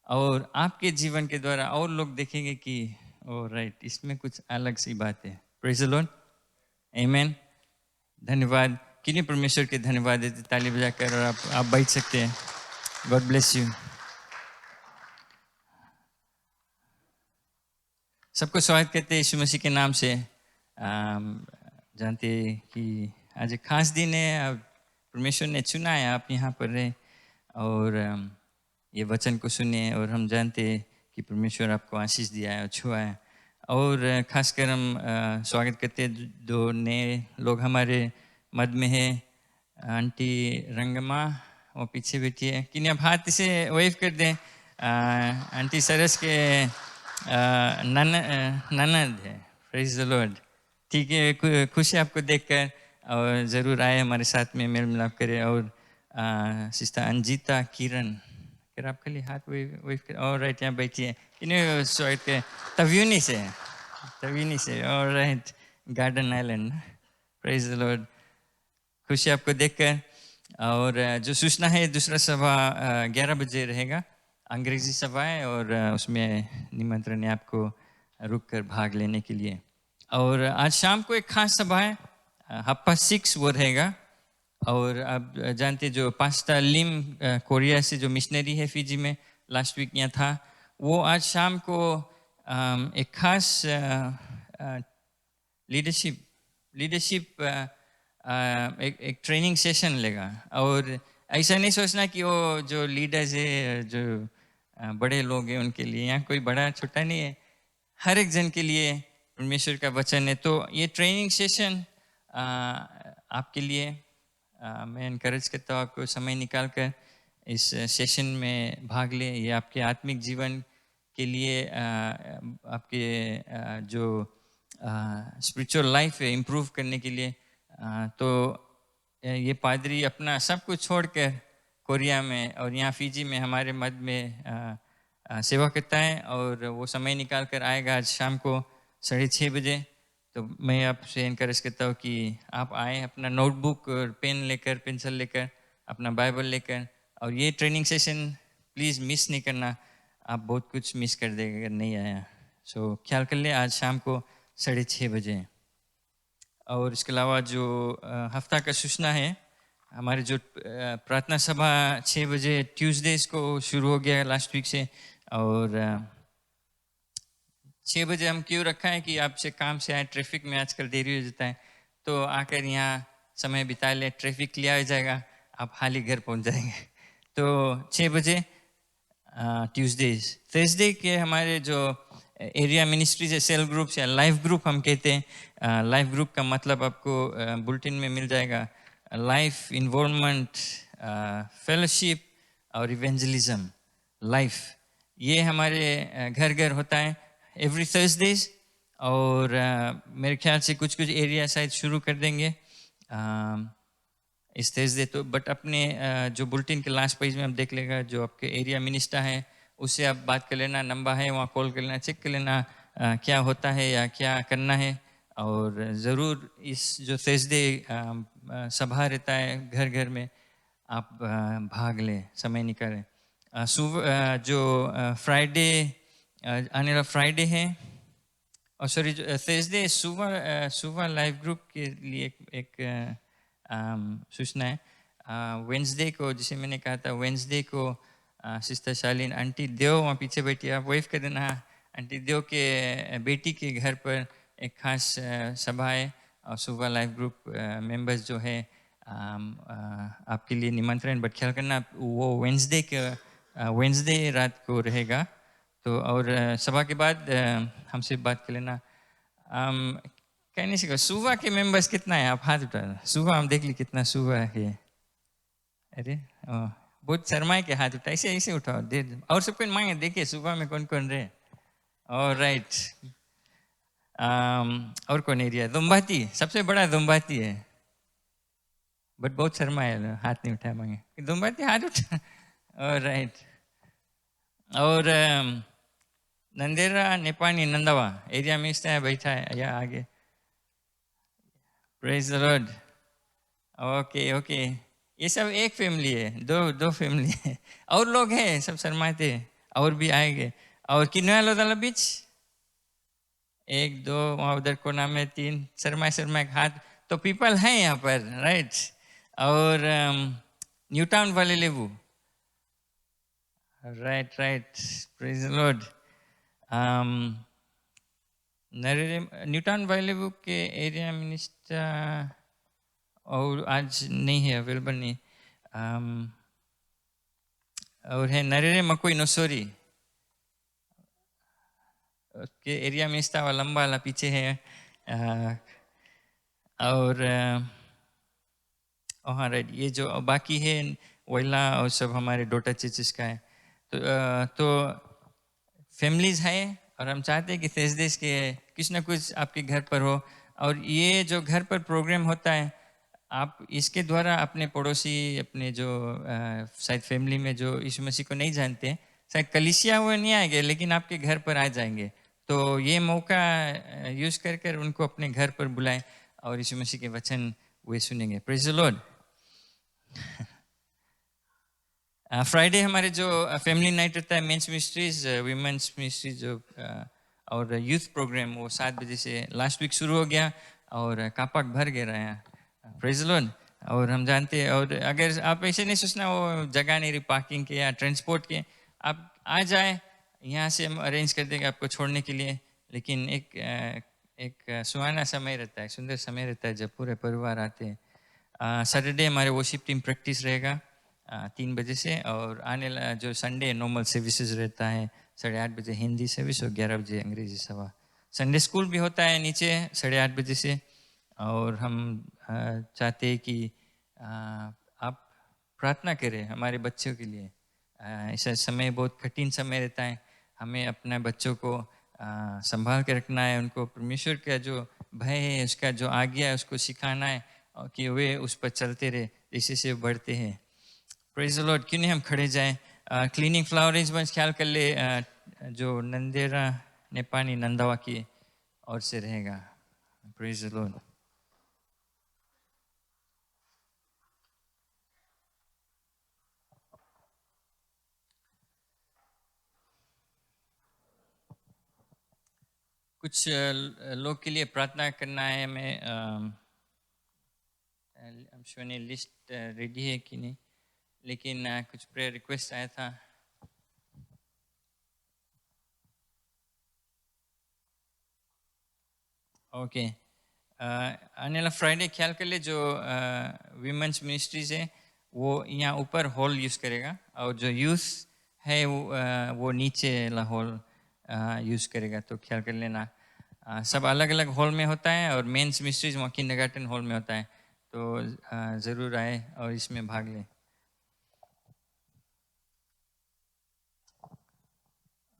और आपके जीवन के द्वारा और लोग देखेंगे कि ओ राइट, इसमें कुछ अलग सी बात है। प्रेज़ द लॉर्ड, आमीन। धन्यवाद। किन्हीं परमेश्वर के धन्यवाद देते, ताली बजाकर, और आप बैठ सकते हैं। God bless you. सबको स्वागत करते हैं यीशु मसीह के नाम से। जानते हैं कि आज एक खास दिन है, परमेश्वर ने चुना है आप यहाँ पर रहे और ये वचन को सुने, और हम जानते हैं कि परमेश्वर आपको आशीष दिया है और छुआ है। और खासकर हम स्वागत करते हैं 2 नए लोग हमारे मध्य में है। आंटी रंगमा वो पीछे बैठी है, कि आप हाथ से वेव कर दें। आंटी सरस के ननद है। Praise the Lord. ठीक है, खुशी आपको देखकर, और ज़रूर आए हमारे साथ में मेल मिलाप करें। और सिस्टर अंजिता किरण, अगर आप खाली हाथ वेव कर, और राइट यहाँ बैठिए। इन्हें स्वागत करें। तव्यूनी से और right, garden island. Praise the Lord. खुशी आपको देखकर। और जो सूचना है, दूसरा सभा 11 बजे रहेगा, अंग्रेजी सभा है, और उसमें निमंत्रण है आपको रुक कर भाग लेने के लिए। और आज शाम को एक खास सभा है, 6:30 वो रहेगा, और आप जानते जो पास्टर लिम कोरिया से जो मिशनरी है फिजी में, लास्ट वीक यहाँ था, वो आज शाम को एक खास लीडरशिप एक ट्रेनिंग सेशन लेगा। और ऐसा नहीं सोचना कि वो जो लीडर्स है, जो बड़े लोग हैं उनके लिए, यहाँ कोई बड़ा छोटा नहीं है, हर एक जन के लिए परमेश्वर का वचन है। तो ये ट्रेनिंग सेशन आपके लिए मैं इनकरेज करता हूँ आपको समय निकाल कर इस सेशन में भाग लें। ये आपके आत्मिक जीवन के लिए, आपके जो स्पिरिचुअल लाइफ है इम्प्रूव करने के लिए। तो ये पादरी अपना सब कुछ छोड़कर कोरिया में और यहाँ फिजी में हमारे मध्य में सेवा करता है, और वो समय निकाल कर आएगा आज शाम को 6:30 बजे। तो मैं आपसे इनकरेज करता हूँ कि आप आए अपना नोटबुक और पेन लेकर, पेंसिल लेकर, अपना बाइबल लेकर, और ये ट्रेनिंग सेशन प्लीज़ मिस नहीं करना। आप बहुत कुछ मिस कर देगा अगर नहीं आया। सो ख्याल कर ले, आज शाम को 6:30 बजे। और इसके अलावा जो हफ्ता का सूचना है, हमारे जो प्रार्थना सभा 6 बजे ट्यूसडेज को शुरू हो गया लास्ट वीक से। और 6 बजे हम क्यों रखा है कि आपसे काम से आए, ट्रैफिक में आजकल देरी हो जाता है, तो आकर यहाँ समय बिता ले, ट्रैफिक क्लियर हो जाएगा, आप हाल ही घर पहुँच जाएंगे। तो 6 बजे ट्यूसडेज। थर्सडे के हमारे जो एरिया मिनिस्ट्रीज है, सेल ग्रुप्स या लाइफ ग्रुप हम कहते हैं। लाइफ ग्रुप का मतलब आपको बुलेटिन में मिल जाएगा। लाइफ, इन्वॉल्वमेंट, फेलोशिप और इवेंजलिज्म। लाइफ ये हमारे घर घर होता है एवरी थर्सडेज। और मेरे ख्याल से कुछ कुछ एरिया शायद शुरू कर देंगे इस थर्सडे। तो बट अपने जो बुलेटिन के लास्ट पेज में आप देख लेगा, जो आपके एरिया मिनिस्टर है उससे आप बात कर लेना, नंबर है वहाँ कॉल कर लेना, चेक कर लेना क्या होता है या क्या करना है। और ज़रूर इस जो थर्सडे सभा रहता है घर घर में, आप भाग लें, समय निकालें। सुबह जो फ्राइडे आने वाला फ्राइडे है, और सॉरी थर्सडे सुबह लाइव ग्रुप के लिए एक सूचना है। वेंसडे को, जिसे मैंने कहा था वेंसडे को, सिस्टर शालीन, आंटी देव वहाँ पीछे बैठी, आप वेव कर देना। आंटी देव के बेटी के घर पर एक खास सभा है, और सुबह लाइव ग्रुप मेंबर्स जो है आपके लिए निमंत्रण, बट ख्याल करना वो वेंसडे रात को रहेगा। तो और सभा के बाद हमसे बात कर लेना। कहने से सुबह के मेंबर्स कितना है, आप हाथ उठा। सुबह हम देख ली कितना सुबह है। अरे बहुत शर्माए के हाथ उठा, ऐसे ऐसे उठाओ, दे। और सबको मांगे, देखिए सुबह में कौन कौन रहे। और राइट, और कौन एरिया, दुम्बाती, सबसे बड़ा दुम्बाती है, बट बहुत शर्माए, हाथ नहीं उठाया, मांगे दुम्बाती हाथ उठा। और राइट, और नंदेरा नेपानी नंदावा एरिया में इस तरह बैठा है या आगे। Praise the Lord. Okay okay, ये सब एक फैमिली है, दो फैमिली है, और लोग हैं सब शर्माते, और भी आएंगे। और किन्नया लोदाला बीच 1 2 वहाँ उधर कोना में 3 शर्माए हाथ। तो पीपल हैं यहाँ पर, राइट। और न्यू टाउन वाले लेबू, right right, praise the Lord. New town वाले लेबू के एरिया मिनिस्टर और आज नहीं है, अवेलेबल नहीं। और है नरेरे मकोई नोसोरी के एरिया में मिनिस्टर वाला लंबा वाला पीछे है। और हाँ राइट, ये जो बाकी है वोइला और सब हमारे डोटा चर्चेस का है। तो फैमिलीज है, और हम चाहते हैं कि थर्सडेज के कुछ ना कुछ आपके घर पर हो। और ये जो घर पर प्रोग्राम होता है, आप इसके द्वारा अपने पड़ोसी, अपने जो शायद फैमिली में जो यीशु मसीह को नहीं जानते, शायद कलीसिया वो नहीं आएंगे, लेकिन आपके घर पर आ जाएंगे। तो ये मौका यूज कर उनको अपने घर पर बुलाएं, और यीशु मसीह के वचन वे सुनेंगे। Praise the Lord. फ्राइडे हमारे जो फैमिली नाइट रहता है, मेंस मिनिस्ट्रीज, वीमेंस मिनिस्ट्रीज जो और यूथ प्रोग्राम, वो 7 बजे से लास्ट वीक शुरू हो गया, और कापाक भर गया रहा है। Praise the Lord. और हम जानते हैं, और अगर आप ऐसे नहीं सोचना वो जगह नहीं रही पार्किंग के या ट्रांसपोर्ट के, आप आ जाए, यहाँ से हम अरेंज कर देंगे आपको छोड़ने के लिए। लेकिन एक सुहाना समय रहता है, सुंदर समय रहता है जब पूरे परिवार आते हैं। सैटरडे हमारे वर्शिप टीम प्रैक्टिस रहेगा 3 बजे से, और आने वाला जो संडे नॉर्मल सर्विसेज रहता है 8:30 बजे हिंदी सर्विस और 11 बजे अंग्रेजी सभा। संडे स्कूल भी होता है नीचे 8:30 बजे से। और हम चाहते हैं कि आप प्रार्थना करें हमारे बच्चों के लिए। ऐसा समय बहुत कठिन समय रहता है, हमें अपने बच्चों को संभाल के रखना है, उनको परमेश्वर का जो भय है, उसका जो आज्ञा है, उसको सिखाना है, और कि वे उस पर चलते रहे जैसे से बढ़ते हैं। Praise the Lord. क्यों नहीं हम खड़े जाएं। क्लीनिंग फ्लावर अरेंजमेंट्स ख्याल कर ले, जो नंदेरा नेपानी नंदावा की ओर से रहेगा। Praise the Lord. कुछ लोग के लिए प्रार्थना करना है हमें। हमने लिस्ट रेडी है कि नहीं, लेकिन कुछ प्रेयर रिक्वेस्ट आया था। ओके, आने वाला फ्राइडे ख्याल कर ले, जो वीमेंस मिनिस्ट्रीज है वो यहाँ ऊपर हॉल यूज़ करेगा, और जो यूथ है वो नीचे वाला हॉल यूज़ करेगा। तो ख्याल कर लेना, सब अलग अलग हॉल में होता है, और मेंस मिनिस्ट्रीज वहाँ किंडरगार्टन हॉल में होता है। तो ज़रूर आए और इसमें भाग लें।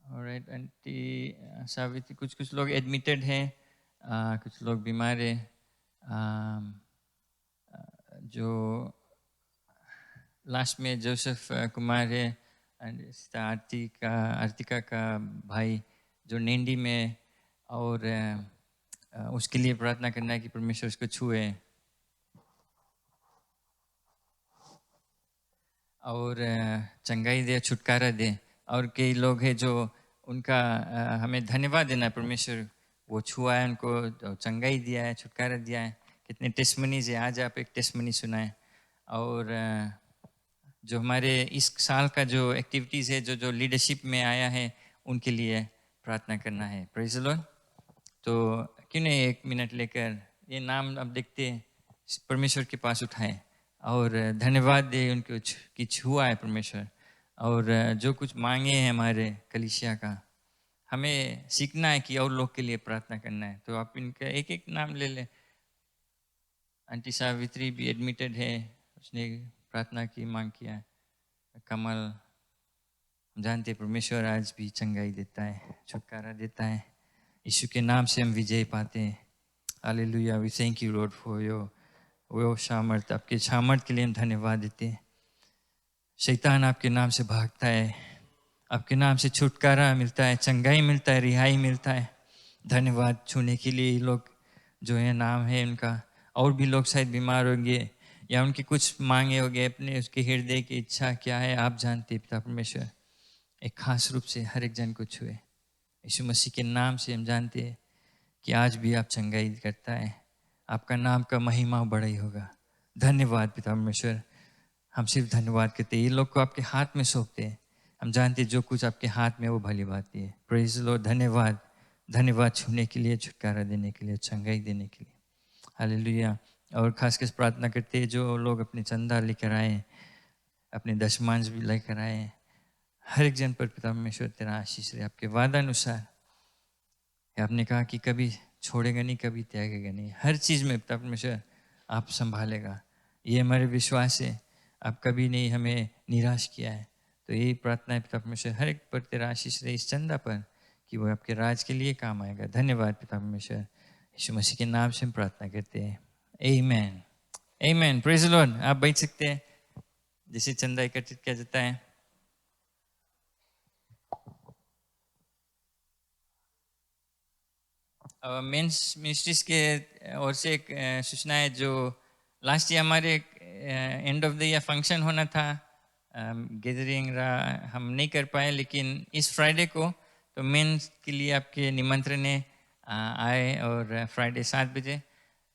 ऑलराइट आंटी सावित्री, कुछ लोग एडमिटेड हैं, कुछ लोग बीमार हैं। जो लास्ट में जोसेफ कुमार है, आर्तिका का भाई जो नेंडी में, और उसके लिए प्रार्थना करना है कि परमेश्वर उसको छुए। और चंगाई दे, छुटकारा दे। और कई लोग हैं जो उनका हमें धन्यवाद देना है, परमेश्वर वो छुआ है उनको, चंगाई दिया है, छुटकारा दिया है। कितने टेस्टमनीज है, आज आप एक टेस्टमनी सुनाए। और जो हमारे इस साल का जो एक्टिविटीज़ है, जो लीडरशिप में आया है, उनके लिए प्रार्थना करना है। Praise the Lord. तो क्यों नहीं 1 मिनट लेकर ये नाम अब देखते परमेश्वर के पास उठाएं और धन्यवाद दे उनको कि छुआ है परमेश्वर। और जो कुछ मांगे हैं हमारे कलीसिया का, हमें सीखना है कि और लोग के लिए प्रार्थना करना है। तो आप इनका एक एक नाम ले लें। आंटी सावित्री भी एडमिटेड है, उसने प्रार्थना की, मांग किया है। कमल, जानते परमेश्वर आज भी चंगाई देता है, छुटकारा देता है। यीशु के नाम से हम विजय पाते हैं। Hallelujah. We thank you Lord for your वो सामर्थ, आपके सामर्थ के लिए हम धन्यवाद देते हैं। शैतान आपके नाम से भागता है, आपके नाम से छुटकारा मिलता है, चंगाई मिलता है, रिहाई मिलता है। धन्यवाद छूने के लिए। लोग जो है नाम है उनका, और भी लोग शायद बीमार होंगे या उनकी कुछ मांगे होंगे, अपने उसके हृदय की इच्छा क्या है आप जानते पिता परमेश्वर। एक खास रूप से हर एक जन को छुए यीशु मसीह के नाम से। हम जानते हैं कि आज भी आप चंगाई करता है, आपका नाम का महिमा बड़ा ही होगा। धन्यवाद पिता परमेश्वर। हम सिर्फ धन्यवाद करते हैं, ये लोग को आपके हाथ में सौंपते हैं। हम जानते हैं जो कुछ आपके हाथ में वो भली बात है। Praise the Lord. धन्यवाद, धन्यवाद छूने के लिए, छुटकारा देने के लिए, चंगाई देने के लिए। हालेलुया। और खासकर प्रार्थना करते हैं जो लोग अपने चंदा लेकर आए, अपने दशमांश भी लेकर आए, हर एक जन पर पिता परमेश्वर तेरा आशीष रहे। आपके वादा अनुसार आपने कहा कि कभी छोड़ेगा नहीं, कभी त्यागेगा नहीं। हर चीज़ में पिता परमेश्वर आप संभालेगा, ये हमारे विश्वास है। आप कभी नहीं हमें निराश किया है। तो यही प्रार्थना है पिता परमेश्वर, हर एक पर तेरा आशीष रहे, इस चंदा पर, कि वो आपके राज के लिए काम आएगा। धन्यवाद पिता परमेश्वर, यीशु मसीह के नाम से हम प्रार्थना करते हैं। आमीन, आमीन। Praise the Lord. आप बैठ सकते हैं। जैसे चंदा एकत्रित किया जाता है, मेंस मिनिस्ट्रीज के ओर से एक सूचना है। जो लास्ट ईयर हमारे end of the year function होना था, गैदरिंग रहा, हम नहीं कर पाए। लेकिन इस फ्राइडे को तो मेंस के लिए आपके निमंत्रण है, आए। और फ्राइडे 7 बजे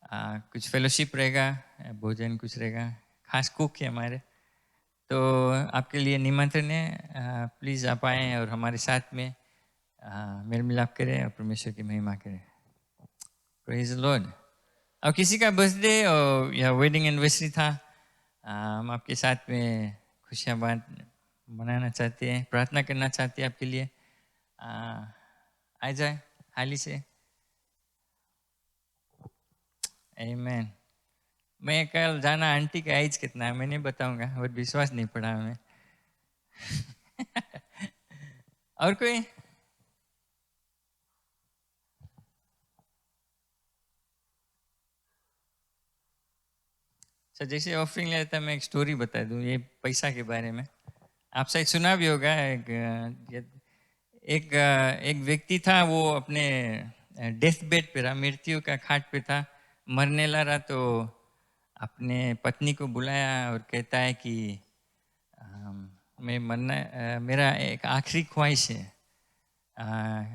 कुछ फेलोशिप रहेगा, भोजन कुछ रहेगा, खास कुक है हमारे, तो आपके लिए निमंत्रण है, प्लीज़ आप आएँ और हमारे साथ में मेल मिलाप करें और परमेश्वर की महिमा करें। Praise the Lord. और किसी का बर्थडे और या वेडिंग एनिवर्सरी था, हम आपके साथ में खुशियाँ बात मनाना चाहते हैं, प्रार्थना करना चाहते हैं आपके लिए। आ जाए हाली से। आमीन। मैं कल जाना आंटी का एज कितना है मैं नहीं बताऊंगा, और विश्वास नहीं पड़ा हमें। और कोई? सर जैसे ऑफरिंग लेता मैं एक स्टोरी बता दूं ये पैसा के बारे में। आप शायद सुना भी होगा। एक व्यक्ति था, वो अपने डेथ बेड पे रहा, मृत्यु का खाट पे था, मरने लगा, तो अपने पत्नी को बुलाया और कहता है कि मैं मरना, मेरा एक आखिरी ख्वाहिश है,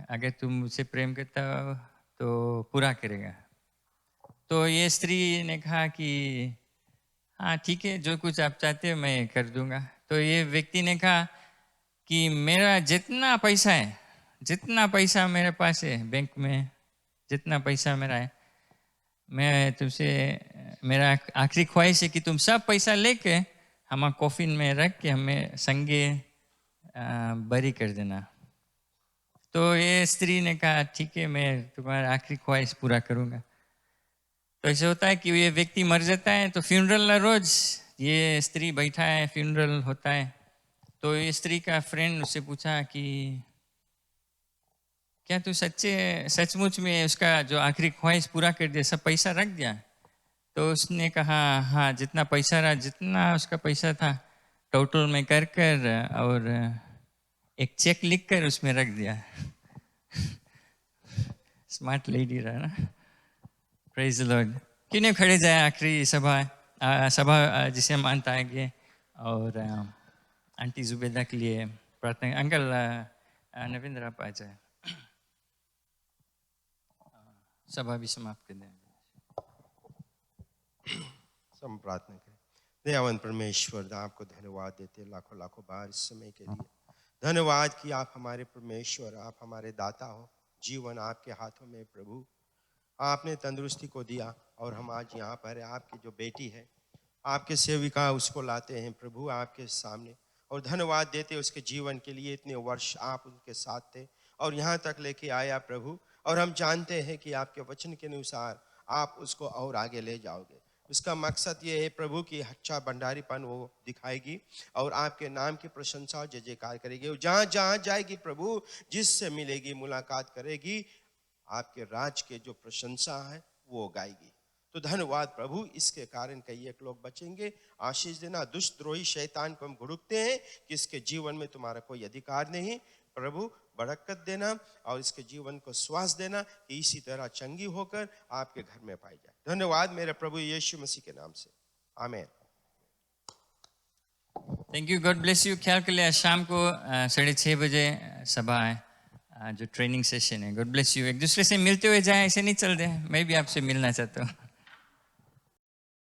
अगर तुम मुझसे प्रेम करता हो तो पूरा करेगा। तो ये स्त्री ने कहा कि हाँ ठीक है, जो कुछ आप चाहते हो मैं कर दूंगा। तो ये व्यक्ति ने कहा कि मेरा जितना पैसा मेरे पास है बैंक में, जितना पैसा मेरा है, मैं तुमसे, मेरा आखिरी ख्वाहिश है कि तुम सब पैसा लेके हमारे कॉफिन में रख के हमें संगे बरी कर देना। तो ये स्त्री ने कहा ठीक है, मैं तुम्हारा आखिरी ख्वाहिश पूरा करूँगा। तो ऐसे होता है कि ये व्यक्ति मर जाता है, तो फ्यूनरल रोज ये स्त्री बैठा है, फ्यूनरल होता है। तो ये स्त्री का फ्रेंड उससे पूछा कि क्या तू सचमुच में उसका जो आखिरी ख्वाहिश पूरा कर दिया, सब पैसा रख दिया? तो उसने कहा हाँ, जितना पैसा रहा, जितना उसका पैसा था टोटल में कर और एक चेक लिख कर उसमें रख दिया। स्मार्ट लेडी रहा ना। Praise the Lord. क्यों नहीं खड़े जाए आखिरी सभा जिसे हम अंत आएंगे, और आंटी जुबेदा के लिए प्रार्थना। अंकल नवींद्र आप आ जाए, सभा भी समाप्त कर दें। हम प्रार्थना करें। दयावान परमेश्वर, आपको धन्यवाद देते लाखों लाखों बार इस समय के लिए। धन्यवाद कि आप हमारे परमेश्वर, आप हमारे दाता हो। जीवन आपके हाथों में प्रभु, आपने तंदुरुस्ती को दिया और हम आज यहाँ पर है। आपकी जो बेटी है, आपके सेविका, उसको लाते हैं प्रभु आपके सामने, और धन्यवाद देते उसके जीवन के लिए। इतने वर्ष आप उनके साथ थे और यहाँ तक लेके आया प्रभु, और हम जानते हैं कि आपके वचन के अनुसार आप उसको और आगे ले जाओगे। उसका मकसद ये है प्रभु कि अच्छा भंडारीपन वो दिखाएगी और आपके नाम की प्रशंसा और जय जयकार करेगी। और जहाँ जहाँ जाएगी प्रभु, जिससे मिलेगी, मुलाकात करेगी, आपके राज के जो प्रशंसा है वो गाएगी। तो धन्यवाद प्रभु, इसके कारण कई एक लोग बचेंगे। आशीष देना। दुष्टद्रोही शैतान को हम घुड़कते हैं कि इसके जीवन में तुम्हारा कोई अधिकार नहीं। प्रभु बरकत देना और इसके जीवन को श्वास देना कि इसी तरह चंगी होकर आपके घर में पाई जाए। धन्यवाद मेरे प्रभु यीशु मसीह के नाम से, आमीन। Thank you, God bless you. ख्याल कर लिया, शाम को 6:30 बजे सभा है, जो ट्रेनिंग सेशन है। God bless you. एक दूसरे से मिलते हुए जाएं, ऐसे नहीं चल रहे। मैं भी आपसे मिलना चाहता हूँ।